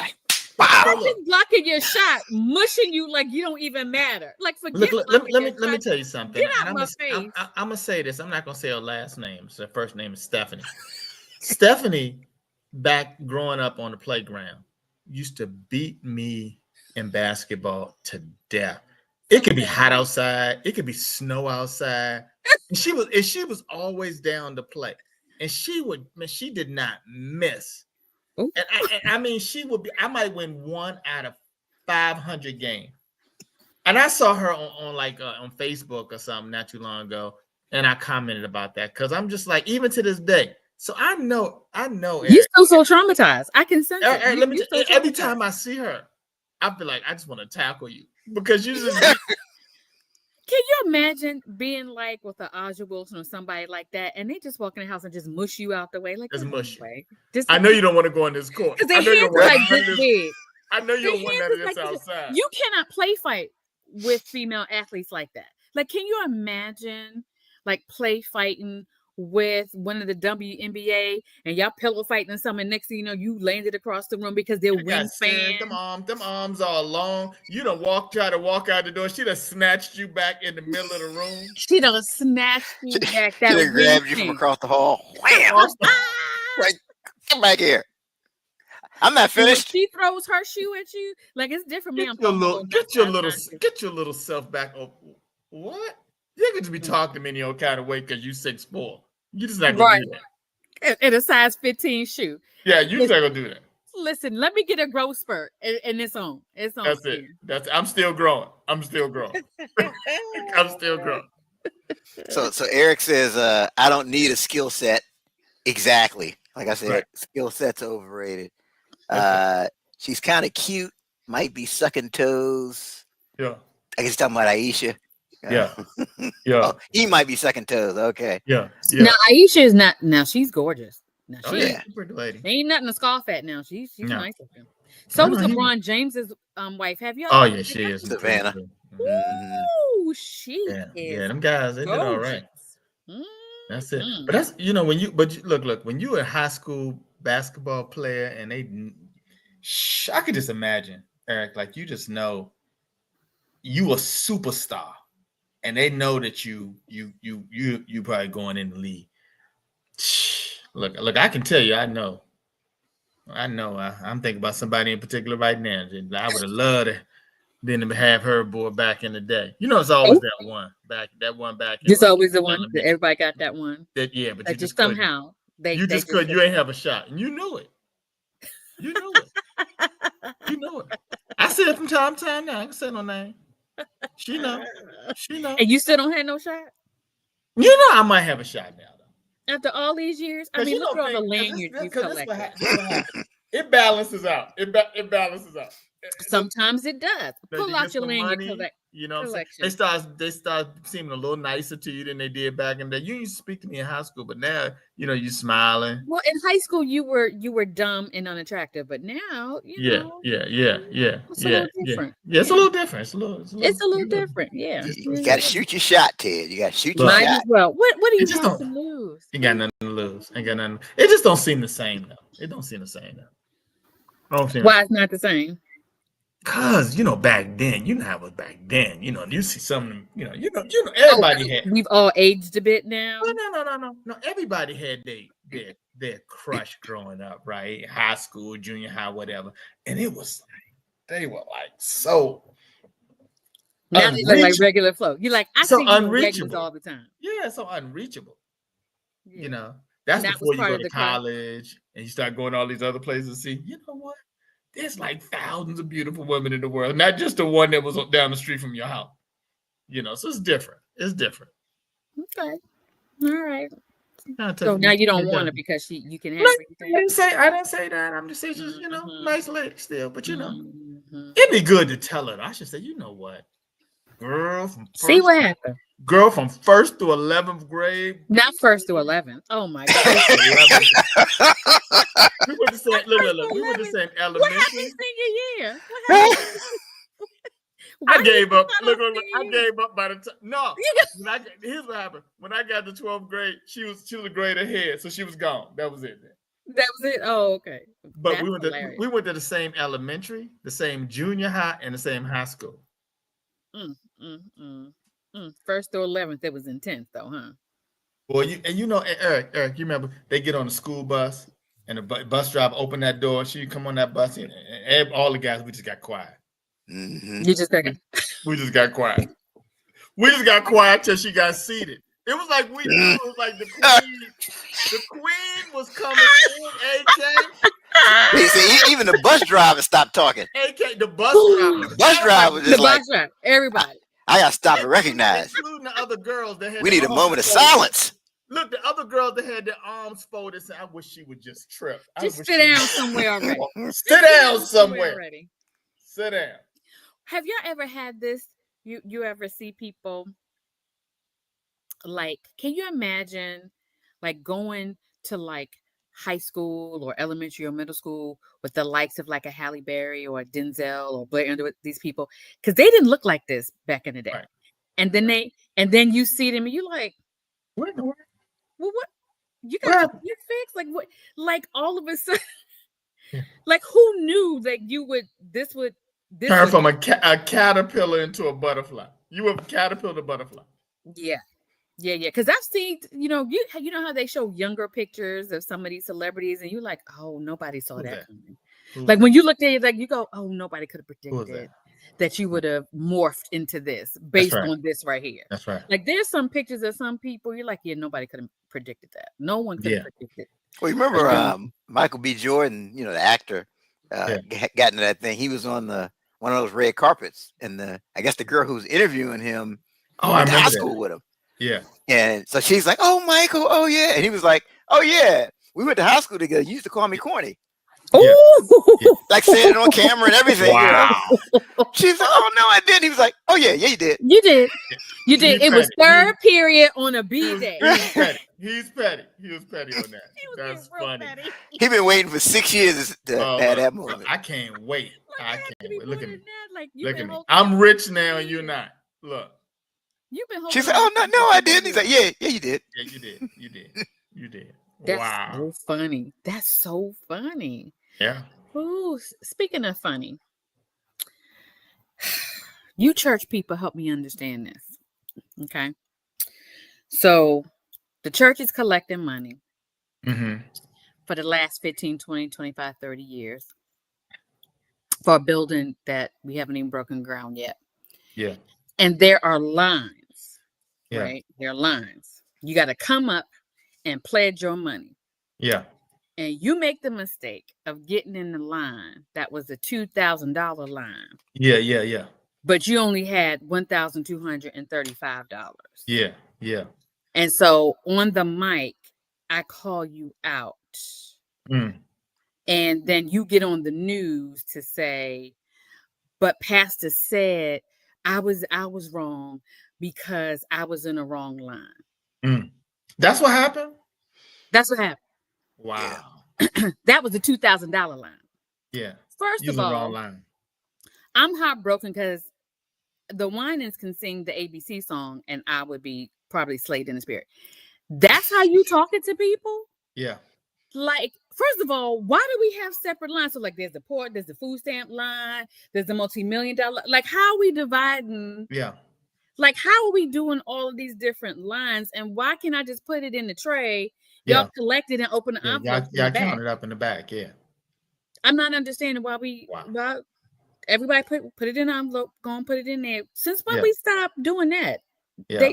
Blocking your shot, mushing you like you don't even matter. Like forget. Let me tell you something. Get out my face. I'm gonna say this. I'm not gonna say her last name. So her first name is Stephanie. Stephanie, back growing up on the playground, used to beat me in basketball to death. It could be hot outside. It could be snow outside. And she was always down to play. And she did not miss. And I mean, she would be, I might win 1 out of 500 games. And I saw her on Facebook or something not too long ago. And I commented about that because I'm just like, even to this day. So I know. You're still so traumatized. I can sense it. Every time I see her, I feel like I just want to tackle you because you just. Can you imagine being like with an Aja Wilson or somebody like that, and they just walk in the house and just mush you out the way? Like, just mush. I know you don't want to go in this court. I know you don't want that in this outside. You cannot play fight with female athletes like that. Like, can you imagine like play fighting with one of the WNBA and y'all pillow fighting or something? Next thing you know, you landed across the room because they're wingspan. Them arms are long. You don't try to walk out the door. She done snatched you back in the middle of the room. She done snatched you back. That she grabbed you from across the hall. Wham! Like, come back here. I'm not finished. When she throws her shoe at you, like it's different. Get your little self back. Oh, what? You could just be talking to me in your kind of way because you 6'4". You just not gonna do that. In a size 15 shoe. Yeah, you just not gonna do that. Listen, let me get a growth spurt, and it's on. It's on. That's it. I'm still growing. I'm still growing. So Eric says, I don't need a skill set. Exactly. Like I said, skill set's overrated. She's kind of cute. Might be sucking toes. Yeah. I guess talking about Ayesha. Yeah. Oh, he might be sucking toes. Okay. Yeah. Now Ayesha is not. Now she's gorgeous. Now she's a pretty lady. Ain't nothing to scoff at. Now she's nice looking. So is LeBron James's wife. Have you? Oh yeah, she is. Savannah. Ooh, she is. Yeah, them guys, they did all right. That's it. But that's look, when you're a high school basketball player and I could just imagine, Eric, like you just know you a superstar. And they know that you probably going in the league. Look, I can tell you, I know. I'm thinking about somebody in particular right now. I would have loved it. Then to have her boy back in the day. You know, it's always that one back in It's like always the one that elementary. everybody got that one. But you That just somehow you ain't have a shot. And you knew it. You knew it. I say it from time to time now. I can say no name. She know. And you still don't have no shot? You know I might have a shot now though. After all these years? I mean, look at all the land you've collected. This what happens. It balances out. It balances out. Sometimes it does. Pull out your land you collection. They start seeming a little nicer to you than they did back in the day. You used to speak to me in high school, but now you smiling. Well, in high school you were dumb and unattractive, but now Yeah. It's a little different. Yeah, it's a little different. It's a little different. Yeah. You got to shoot your shot, Ted. You got to shoot your Might shot. as well. What do you have to lose? Ain't got nothing to lose. Ain't got nothing. It just don't seem the same though. It don't seem the same though. Why it's not the same? Cause back then, how it was back then. You see some of them. Everybody had. We've all aged a bit now. No. Everybody had their crush growing up, right? High school, junior high, whatever, and it was they were like so. Now they look like regular flow. You're like, I so see unreachable all the time. Yeah, so unreachable. Yeah. That's before you go to college and you start going to all these other places to see. You know what? There's like thousands of beautiful women in the world, not just the one that was down the street from your house. So it's different. It's different. Okay. All right. So now you don't want her because you can have everything. I didn't say that. I'm just saying, nice lady still. But it'd be good to tell her. I should say, you know what, girl, see what happened. Girl from 1st to 11th grade. Not 1st to 11th. Oh my God. We went to same. Look. We went to same elementary. What happened senior year? What happened? I gave up. Look, I gave up by the time. No, here's what happened. When I got to 12th grade, she was a grade ahead, so she was gone. That was it. That was it. Oh, okay. But we went to the same elementary, the same junior high, and the same high school. 1st to 11th, it was intense though, huh? Well, Eric, you remember they get on the school bus and the bus driver opened that door. She come on that bus and all the guys, we just got quiet. Mm-hmm. You just we just got quiet. We just got quiet till she got seated. It was like we knew it was like the queen. The queen was coming in, AK. See, even the bus driver stopped talking. AK, the bus driver. The bus driver was just like, everybody. I gotta stop and recognize. Including the other girls that had. We need a moment of silence. Look, the other girls that had their arms folded said, I wish she would just trip. Just sit down somewhere already. Sit down somewhere already. Sit down. Have y'all ever had this? You ever see people like, can you imagine like going to like high school or elementary or middle school with the likes of like a Halle Berry or a Denzel or Blair Underwood, these people? Because they didn't look like this back in the day. Right. And then you see them and you're like, what in the world? Well, what? You got your fixed? Like what? Like all of a sudden, like who knew that this would turn from a caterpillar into a butterfly? You were caterpillar to butterfly. Yeah. Because I've seen, you know how they show younger pictures of some of these celebrities, and you're like, oh, nobody saw that coming. Like when you look at it, like you go, oh, nobody could have predicted that you would have morphed into this based on this right here. That's right. Like there's some pictures of some people, you're like, yeah, nobody could have predicted that. No one could have predicted. Well, you remember Michael B. Jordan, the actor, got into that thing. He was on one of those red carpets, and I guess the girl who was interviewing him went to high school with him. Yeah. And so she's like, oh, Michael, oh, yeah. And he was like, oh, yeah, we went to high school together. You used to call me corny. Yeah. Like saying it on camera and everything. Wow. She's like, oh, no, I didn't. He was like, oh, yeah, you did. You did. It was third period on a B day. He's petty. He was petty on that. That's funny. He's been waiting for 6 years to have that moment. I can't wait. I can't wait. Look at me. Like, look at me. I'm rich now and you're not. Look. You've been she said, oh, no, I didn't. He's like, yeah, you did. Yeah, you did. That's so funny. That's so funny. Yeah. Ooh, speaking of funny, you church people help me understand this. Okay. So the church is collecting money. for the last 15, 20, 25, 30 years for a building that we haven't even broken ground yet. Yeah. And there are lines, Yeah. right? There are lines. You got to come up and pledge your money. Yeah. And you make the mistake of getting in the line that was a $2,000 line. Yeah, yeah, yeah. But you only had $1,235. Yeah, yeah. And so on the mic, I call you out. And then you get on the news to say, but Pastor said I was wrong because I was in the wrong line. That's what happened? That's what happened. Wow. That was the $2,000 line. Yeah. First of the all, wrong line. I'm heartbroken because the Winans can sing the ABC song and I would be probably slayed in the spirit. That's how you talking to people? Yeah. Like, first of all, why do we have separate lines? So, like, there's the port, there's the food stamp line, there's the multi-million-dollar. Like, how are we dividing? Yeah. Like, how are we doing all of these different lines? And why can't I just put it in the tray? Y'all collect it and open the envelope. Y'all count it up in the back. Yeah. I'm not understanding why why everybody put it in an envelope, go and put it in there. Since when we stopped doing that? Yeah.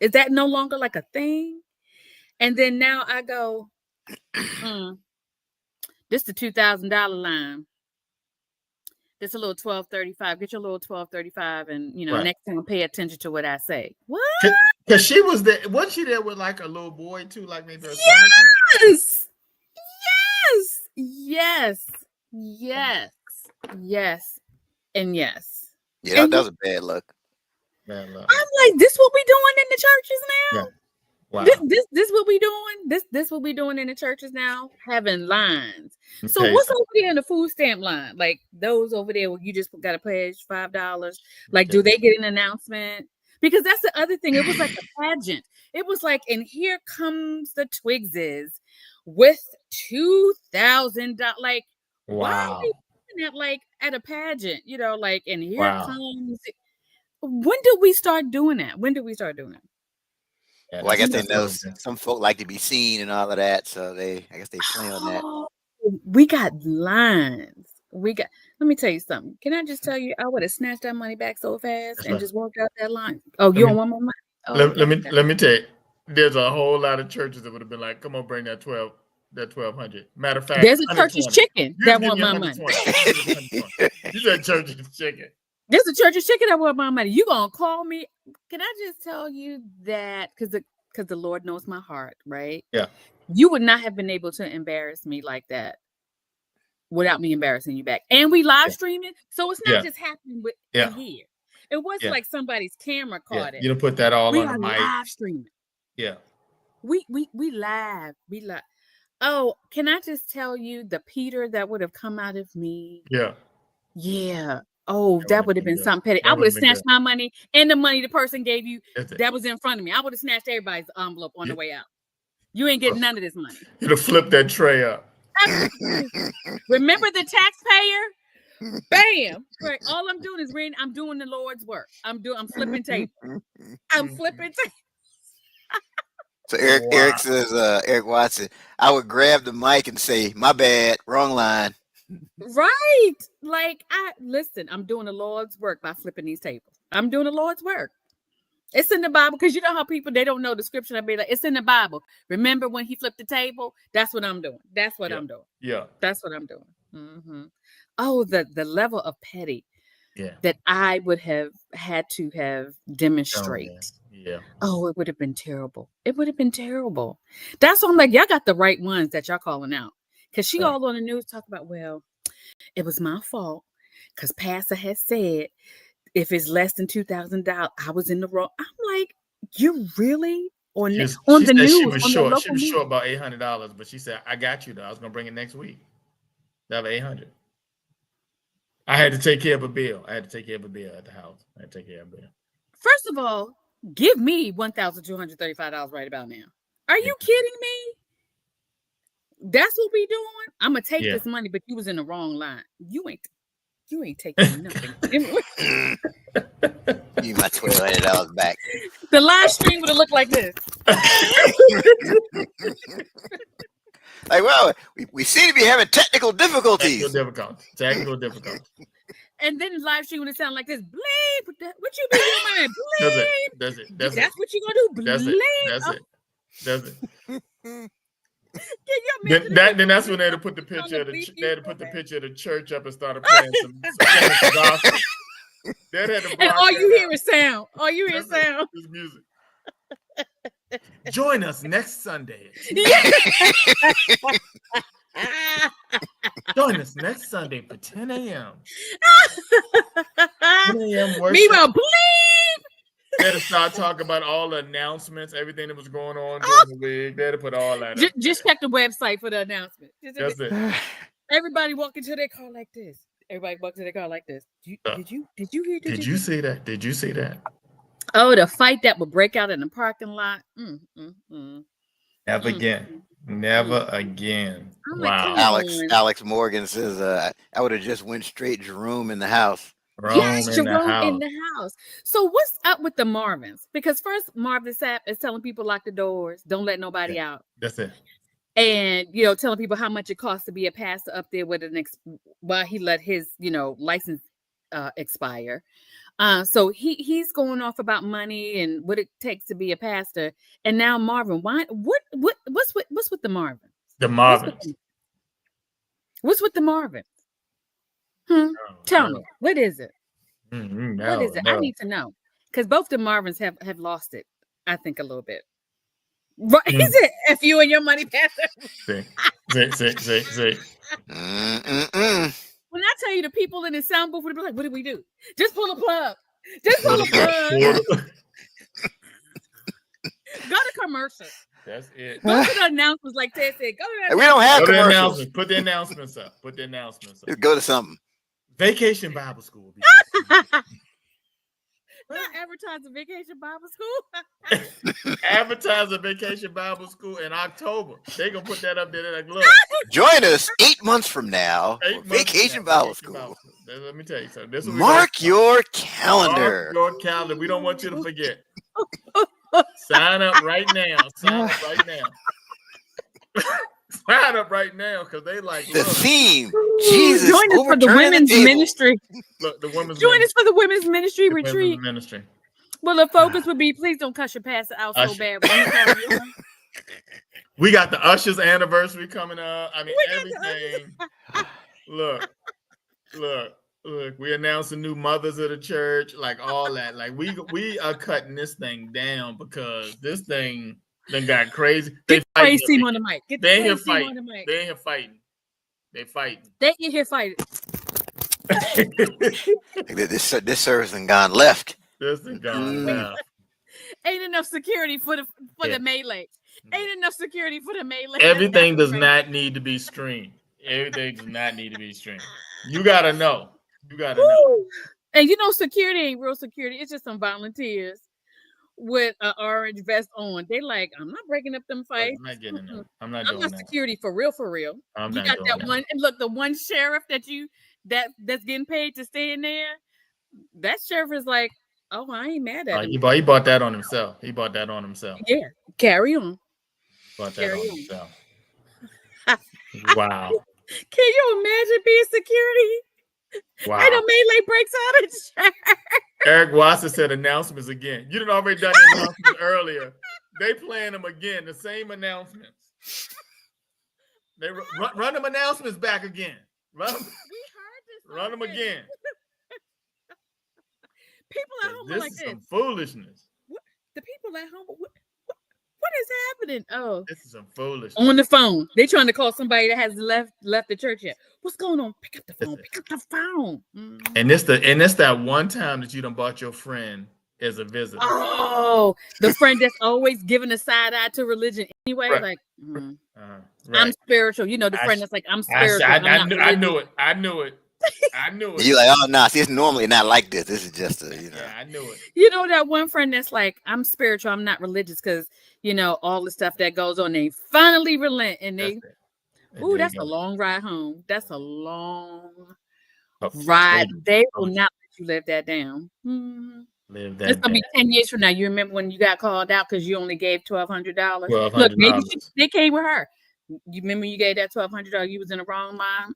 Is that no longer like a thing? And then now I go, this the $2,000 line. This a little $1,235. Get your little $1,235, and next time pay attention to what I say. What? Because she was there. Wasn't she there with like a little boy too? Like maybe a Yes, and yes. Yeah, that was a bad look. I'm like, this what we doing in the churches now? Yeah. Wow. This what we doing? This what we doing in the churches now? Having lines. Okay. So what's over there in the food stamp line? Like those over there where you just got to pledge $5. Like, do they get an announcement? Because that's the other thing. It was like a pageant. It was like, and here comes the Twigses with $2,000. Like, why are we doing that? Like at a pageant, like, and here comes. When did we start doing that? Yeah, well, I guess they know some folk like to be seen and all of that, so I guess they play on that. We got lines. Let me tell you something. Can I just tell you, I would have snatched that money back so fast and just walked out that line. Oh, you don't want my money? Oh, let me tell you, there's a whole lot of churches that would have been like, come on, bring that 1,200. Matter of fact, there's a church's chicken that want my money. You said church's chicken. There's a church's chicken that want my money. You gonna call me? Can I just tell you that because the Lord knows my heart, right? Yeah. You would not have been able to embarrass me like that without me embarrassing you back. And we live streaming, so it's not just happening in here. It wasn't like somebody's camera caught it. You don't put that all on the mic. We live streaming. Yeah. We live. We live. Oh, can I just tell you the Peter that would have come out of me? Yeah. Yeah. Oh, that would have been something petty. I would have snatched my money and the money the person gave you that was in front of me. I would have snatched everybody's envelope on the way out. You ain't getting none of this money. You'd have flipped that tray up. Remember the taxpayer? Bam! Right. All I'm doing is reading. I'm doing the Lord's work. I'm flipping tape. I'm flipping tape. So Eric says, Eric Watson, I would grab the mic and say, "My bad, wrong line." Right. Like, I'm doing the Lord's work by flipping these tables. I'm doing the Lord's work. It's in the Bible, because you know how people, they don't know the scripture. I'd be like, it's in the Bible. Remember when he flipped the table? That's what I'm doing. That's what I'm doing. Yeah. That's what I'm doing. Mm-hmm. Oh, the level of petty that I would have had to have demonstrate. Yeah. Oh, it would have been terrible. It would have been terrible. That's why I'm like, y'all got the right ones that y'all calling out. Because she all on the news talk about, well, it was my fault because Pastor had said if it's less than $2,000, I was in the wrong. I'm like, you really? On the news? She was short. She was short about $800, but she said, I got you though. I was going to bring it next week. That was $800. I had to take care of a bill. I had to take care of a bill at the house. I had to take care of a bill. First of all, give me $1,235 right about now. Are you kidding me? That's what we doing? I'm gonna take this money, but you was in the wrong line. You ain't taking nothing. Give my $1,200 back. The live stream would have looked like this. Like, well, we seem to be having technical difficulties. Technical difficulties. And then live stream when it sound like this, bleep. What you be doing, bleep? Does it? That's what you gonna do, bleep. Does it? Can you Then that's when they had to put the picture of the church up and started playing some gospel. And all you hear is sound. All you hear is sound. Is music. Join us next Sunday. Join us next Sunday for 10 a.m. 10 a.m. worship. Meanwhile, bleep. They had to start talking about all the announcements, everything that was going on during the week. They had to put all that up. Just check the website for the announcement. That's it. Everybody walk into their car like this. Everybody walk to their car like this. Did you hear? Did you see that? Did you see that? Oh, the fight that would break out in the parking lot. Never again. Never again. Wow. Alex Morgan says, I would have just went straight Jerome in the house. Jerome in the house. So what's up with the Marvins? Because first Marvin Sapp is telling people lock the doors, don't let nobody out. That's it. And telling people how much it costs to be a pastor up there with while he let his license expire. So he's going off about money and what it takes to be a pastor. And now Marvin, what's with the Marvins? The Marvins. What's with the Marvins? Tell me, what is it? What is it? I need to know, because both the Marvins have lost it. I think a little bit. What is it? If you and your money, pastor. See. When I tell you, the people in the sound booth would be like, "What did we do? Just pull a plug. Just pull a plug." Go to commercial. That's it. Go to the announcements, like Ted said. Go to that. We don't have commercials. Put the announcements up. Just go to something. Vacation Bible School. Not advertise a Vacation Bible School. Advertise a Vacation Bible School in October. They gonna put that up there. They're like, look. Join us 8 months from now. Vacation Bible School. Let me tell you something. Mark your calendar. Mark your calendar. We don't want you to forget. Sign up right now. Sign up right now, because they like the theme. Jesus, join us for the women's ministry. Look, the women's. Join us for the women's ministry retreat. Ministry. Well, the focus would be, please don't cuss your pastor out so bad. We got the Usher's anniversary coming up. I mean, everything. Look. We announced the new mothers of the church, like all that. Like we are cutting this thing down, because this thing then got crazy. Get the praise team on the mic. They ain't here fighting. They ain't here fighting. They fighting. They ain't here fighting. This service has gone left. This has gone left. Ain't enough security for the melee. Ain't enough security for the melee. Everything does not need to be streamed. Everything does not need to be streamed. You gotta know. And security ain't real security. It's just some volunteers with an orange vest on. They like, I'm not breaking up them fights. I'm not getting in there. I'm not security for real. You got that one, and look, the one sheriff that's getting paid to stay in there. That sheriff is like, oh, I ain't mad at him. He bought that on himself. Yeah, carry on. Bought that on himself. Wow. Can you imagine being security? Wow. And a melee breaks out of church. Eric Watson said announcements again. You done already done the announcements earlier. They playing them again, the same announcements. They run them announcements back again. Run them again. People at home are like this. This is some foolishness. The people at home, what is happening? Oh, this is some foolishness. On the phone, they trying to call somebody that has left the church yet. What's going on? Pick up the phone. And it's that one time that you done bought your friend as a visitor. Oh, the friend that's always giving a side eye to religion anyway. Right. Like, right. I'm spiritual. The friend that's like, I'm spiritual. I knew it. You're like, oh no, see, it's normally not like this. This is just Yeah, I knew it. That one friend that's like, I'm spiritual, I'm not religious, because all the stuff that goes on. They finally relent, and that's a long ride home. That's a long ride. They will not let you live that down. Live that. It's gonna be 10 years from now. You remember when you got called out because you only gave $1,200? Look, maybe they came with her. You remember you gave that $1,200? You was in the wrong line.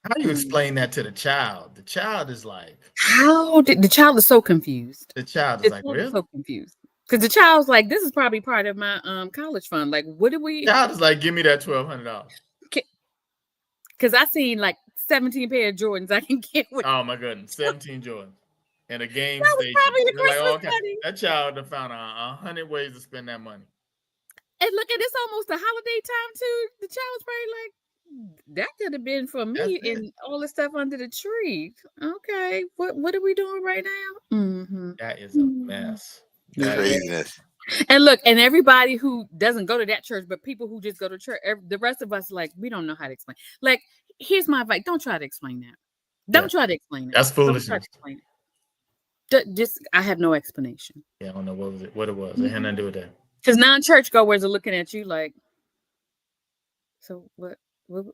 How do you explain that to the child? The child is like, How did the child is so confused? The child is The like, child is really? so confused because the child's like, this is probably part of my college fund. Like, what did we? The child is like, give me that $1,200. Because I seen like 17 pair of Jordans I can get with. Oh my goodness, 17 Jordans and a game That was station. probably the They're like, Christmas okay. money. That child have found 100 ways to spend that money. And look at this, almost a holiday time too. The child's probably like, that could have been for me and all the stuff under the tree. Okay, what are we doing right now? That is a mess. Craziness. And look, and everybody who doesn't go to that church, but people who just go to church, the rest of us, like, we don't know how to explain. Like, here's my advice: don't try to explain that. Don't try to explain it. That's foolishness. Just, I have no explanation. Yeah, I don't know what it was. It had nothing to do with that. Because non-churchgoers are looking at you like, so what was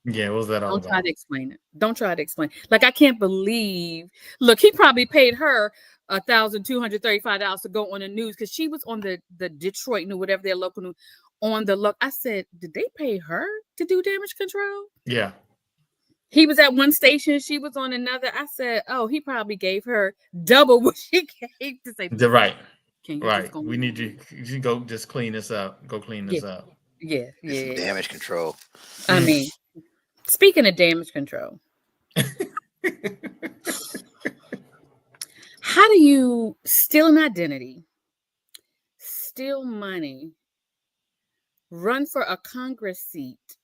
Yeah, what was that all Don't about? try to explain it. Don't try to explain. Like, I can't believe. Look, he probably paid her $1,235 to go on the news because she was on the Detroit news, whatever their local news. On the look, I said, did they pay her to do damage control? Yeah. He was at one station, she was on another. I said, oh, he probably gave her double what she gave to say. Right. Can you right. We need you to go just clean this up. Go clean this up. Yeah. Damage control. I mean, speaking of damage control, how do you steal an identity, steal money, run for a Congress seat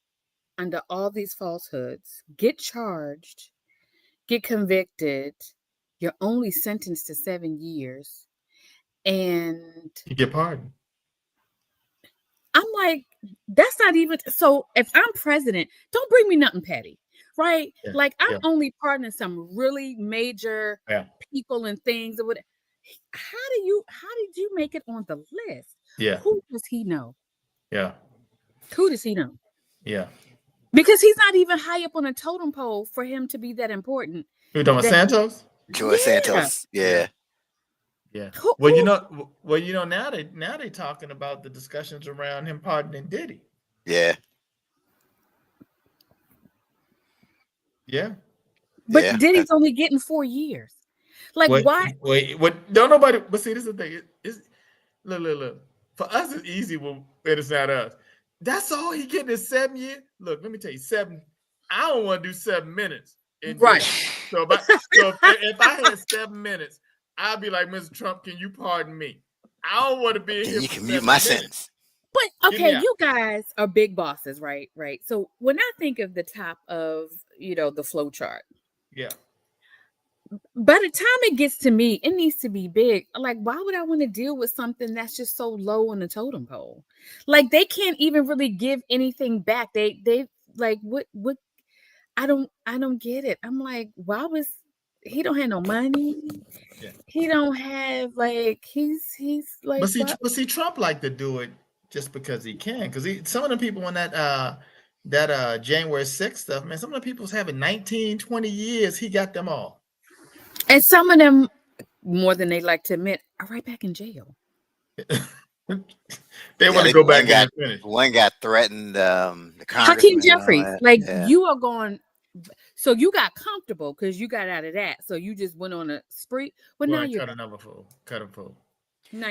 under all these falsehoods, get charged, get convicted, you're only sentenced to 7 years, and you get pardoned? I'm like, that's not even. So if I'm president, don't bring me nothing petty, right? Yeah, like, I'm only pardoning some really major people and things. How did you make it on the list? Yeah. Who does he know? Yeah. Who does he know? Yeah. Because he's not even high up on a totem pole for him to be that important. You're talking about Santos? George Santos. Yeah. Yeah. Well, you know, now they talking about the discussions around him pardoning Diddy. Yeah. Yeah. But Diddy's only getting 4 years. Like, why? What? Don't nobody. But see, this is the thing. Look. For us, it's easy when it's not us. That's all he getting is 7 years. Look, let me tell you, 7. I don't want to do 7 minutes. Right. So if I had 7 minutes, I'd be like, Mr. Trump, can you pardon me? I don't want to be here. You can mute my sentence. But okay, you guys are big bosses, right? Right. So when I think of the top of, the flow chart. Yeah. By the time it gets to me, it needs to be big. Like, why would I want to deal with something that's just so low on the totem pole? Like, they can't even really give anything back. They like, what I don't get it. I'm like, why was he don't have no money? Yeah. He don't have, like, he's like, but see, Trump like to do it just because he can. Because some of the people on that January 6th stuff, man, some of the people's having 19, 20 years. He got them all. And some of them, more than they like to admit, are right back in jail. They want to go back and finish. One got threatened. The Hakeem Jeffries, you are going. So you got comfortable because you got out of that. So you just went on a spree. Well, now you cut another fool. Cut a fool.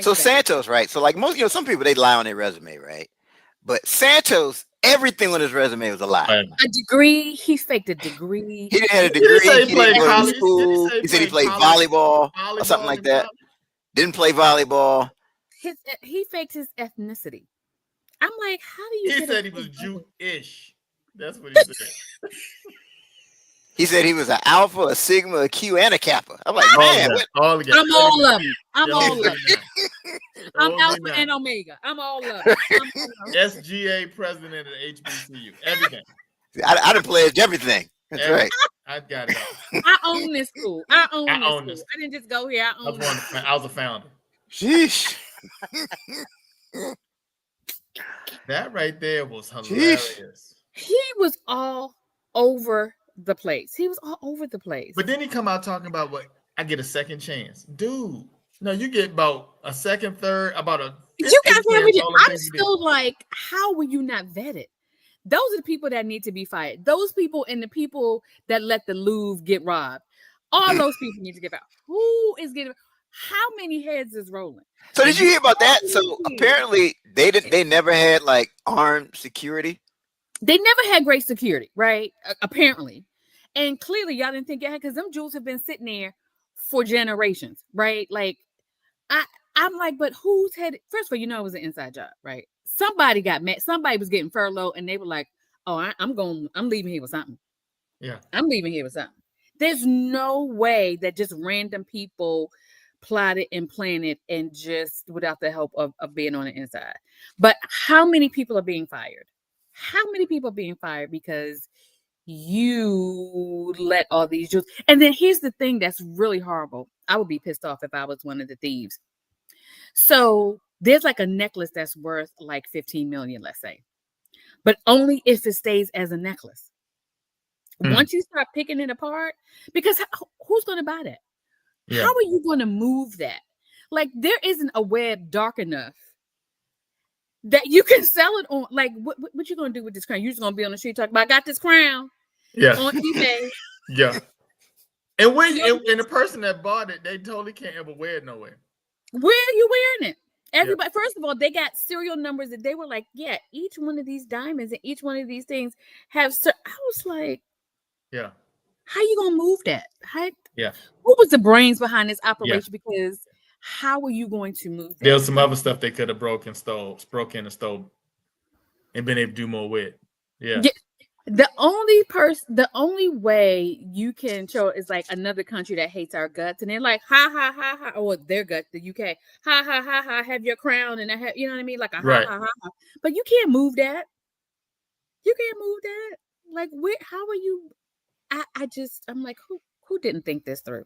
So Santos, right? So like most, some people, they lie on their resume, right? But Santos, everything on his resume was a lie. A degree, he faked a degree. He didn't have a degree. He didn't go to school. He said he played volleyball or something like that. Didn't play volleyball. He faked his ethnicity. I'm like, how do you? He said he was Jewish. That's what he said. He said he was an alpha, a sigma, a Q, and a kappa. I'm like, man, I'm all of them. I'm all of them. I'm alpha and omega. I'm all of them. SGA president of the HBCU. Everything. I done pledged everything. That's right. I got it. I own this school. I own this school. I didn't just go here. I own this. I was a founder. Sheesh. That right there was hilarious. He was all over the place. He was all over the place. But then he come out talking about I get a second chance. Dude, no, you get about a second, third, about a You guys It's have it. all the I'm things you did. still like, how were you not vetted? Those are the people that need to be fired. Those people and the people that let the Louvre get robbed. All those people need to get out. Who is getting? How many heads is rolling? So And did you hear about that? So always hear- apparently they never had like armed security. they never had great security, right? Apparently, and clearly y'all didn't think it had because them jewels have been sitting there for generations, right? Like I'm like, but who's had? First of all, it was an inside job, right? Somebody got mad. Somebody was getting furloughed, and they were like, "Oh, I'm leaving here with something. Yeah. I'm leaving here with something." There's no way that just random people plotted and planned it and just without the help of being on the inside. But how many people are being fired? How many people are being fired because you let all these jewels? And then here's the thing that's really horrible. I would be pissed off if I was one of the thieves. So there's like a necklace that's worth like 15 million, let's say, but only if it stays as a necklace. Once you start picking it apart, because who's going to buy that? Yeah. How are you going to move that? Like there isn't a web dark enough that you can sell it on. Like what you going to do with this crown? You're just going to be on the street talking about, I got this crown Yeah. on eBay. Yeah. And and the person that bought it, they totally can't ever wear it nowhere. Where are you wearing it? Everybody, first of all, they got serial numbers that they were like, yeah, each one of these diamonds and each one of these things have. I was like, yeah, how you gonna move that? Yeah. Who was the brains behind this operation? Because how are you going to move that? There was some other stuff they could have broke in and stole, and been able to do more with. Yeah. The only way you can show is like another country that hates our guts, and they're like, ha ha ha ha, or their guts, the UK, ha ha ha ha, have your crown, and I have, you know what I mean, like a ha ha ha ha. But you can't move that. You can't move that. Like, how are you? I'm like, who didn't think this through?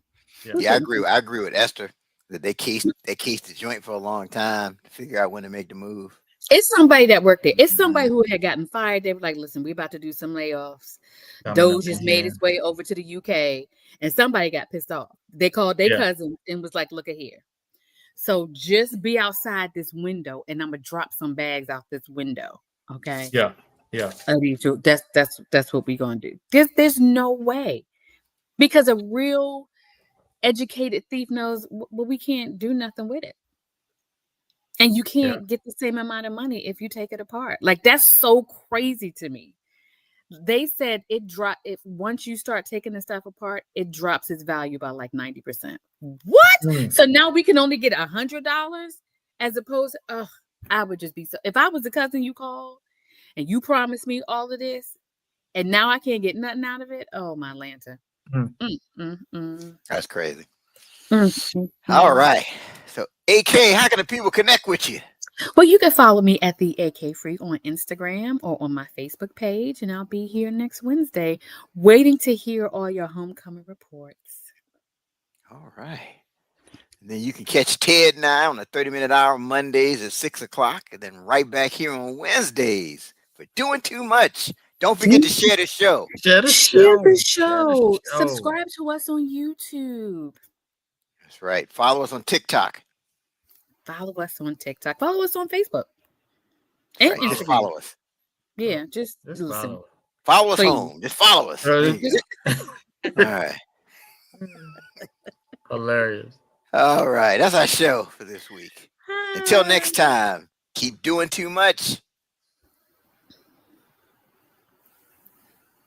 Yeah, I agree with Esther that they cased the joint for a long time to figure out when to make the move. It's somebody that worked there. It's somebody who had gotten fired. They were like, listen, we're about to do some layoffs. Doge just made his way over to the UK, and somebody got pissed off. They called their cousin and was like, look at here. So just be outside this window, and I'm gonna drop some bags out this window. Okay. Yeah. Yeah. That's what we're gonna do. There's no way. Because a real educated thief knows, well, we can't do nothing with it. And you can't get the same amount of money if you take it apart. Like, that's so crazy to me. They said once you start taking the stuff apart, it drops its value by like 90%. What? So now we can only get $100 as opposed to, I would just be so, if I was the cousin you called and you promised me all of this and now I can't get nothing out of it. Oh, my Lanta. That's crazy. All right. So, AK, how can the people connect with you? Well, you can follow me at the AK Freak on Instagram or on my Facebook page, and I'll be here next Wednesday waiting to hear all your homecoming reports. All right. And then you can catch Ted and I on the 30-minute hour Mondays at 6 o'clock, and then right back here on Wednesdays for Doing Too Much. Don't forget to share the show. Share the show. Subscribe to us on YouTube. That's right. Follow us on TikTok. Follow us on TikTok. Follow us on Facebook. And Instagram. Just follow us. Yeah, just listen. Follow us home. Just follow us. All right. Hilarious. All right. That's our show for this week. Until next time, keep doing too much.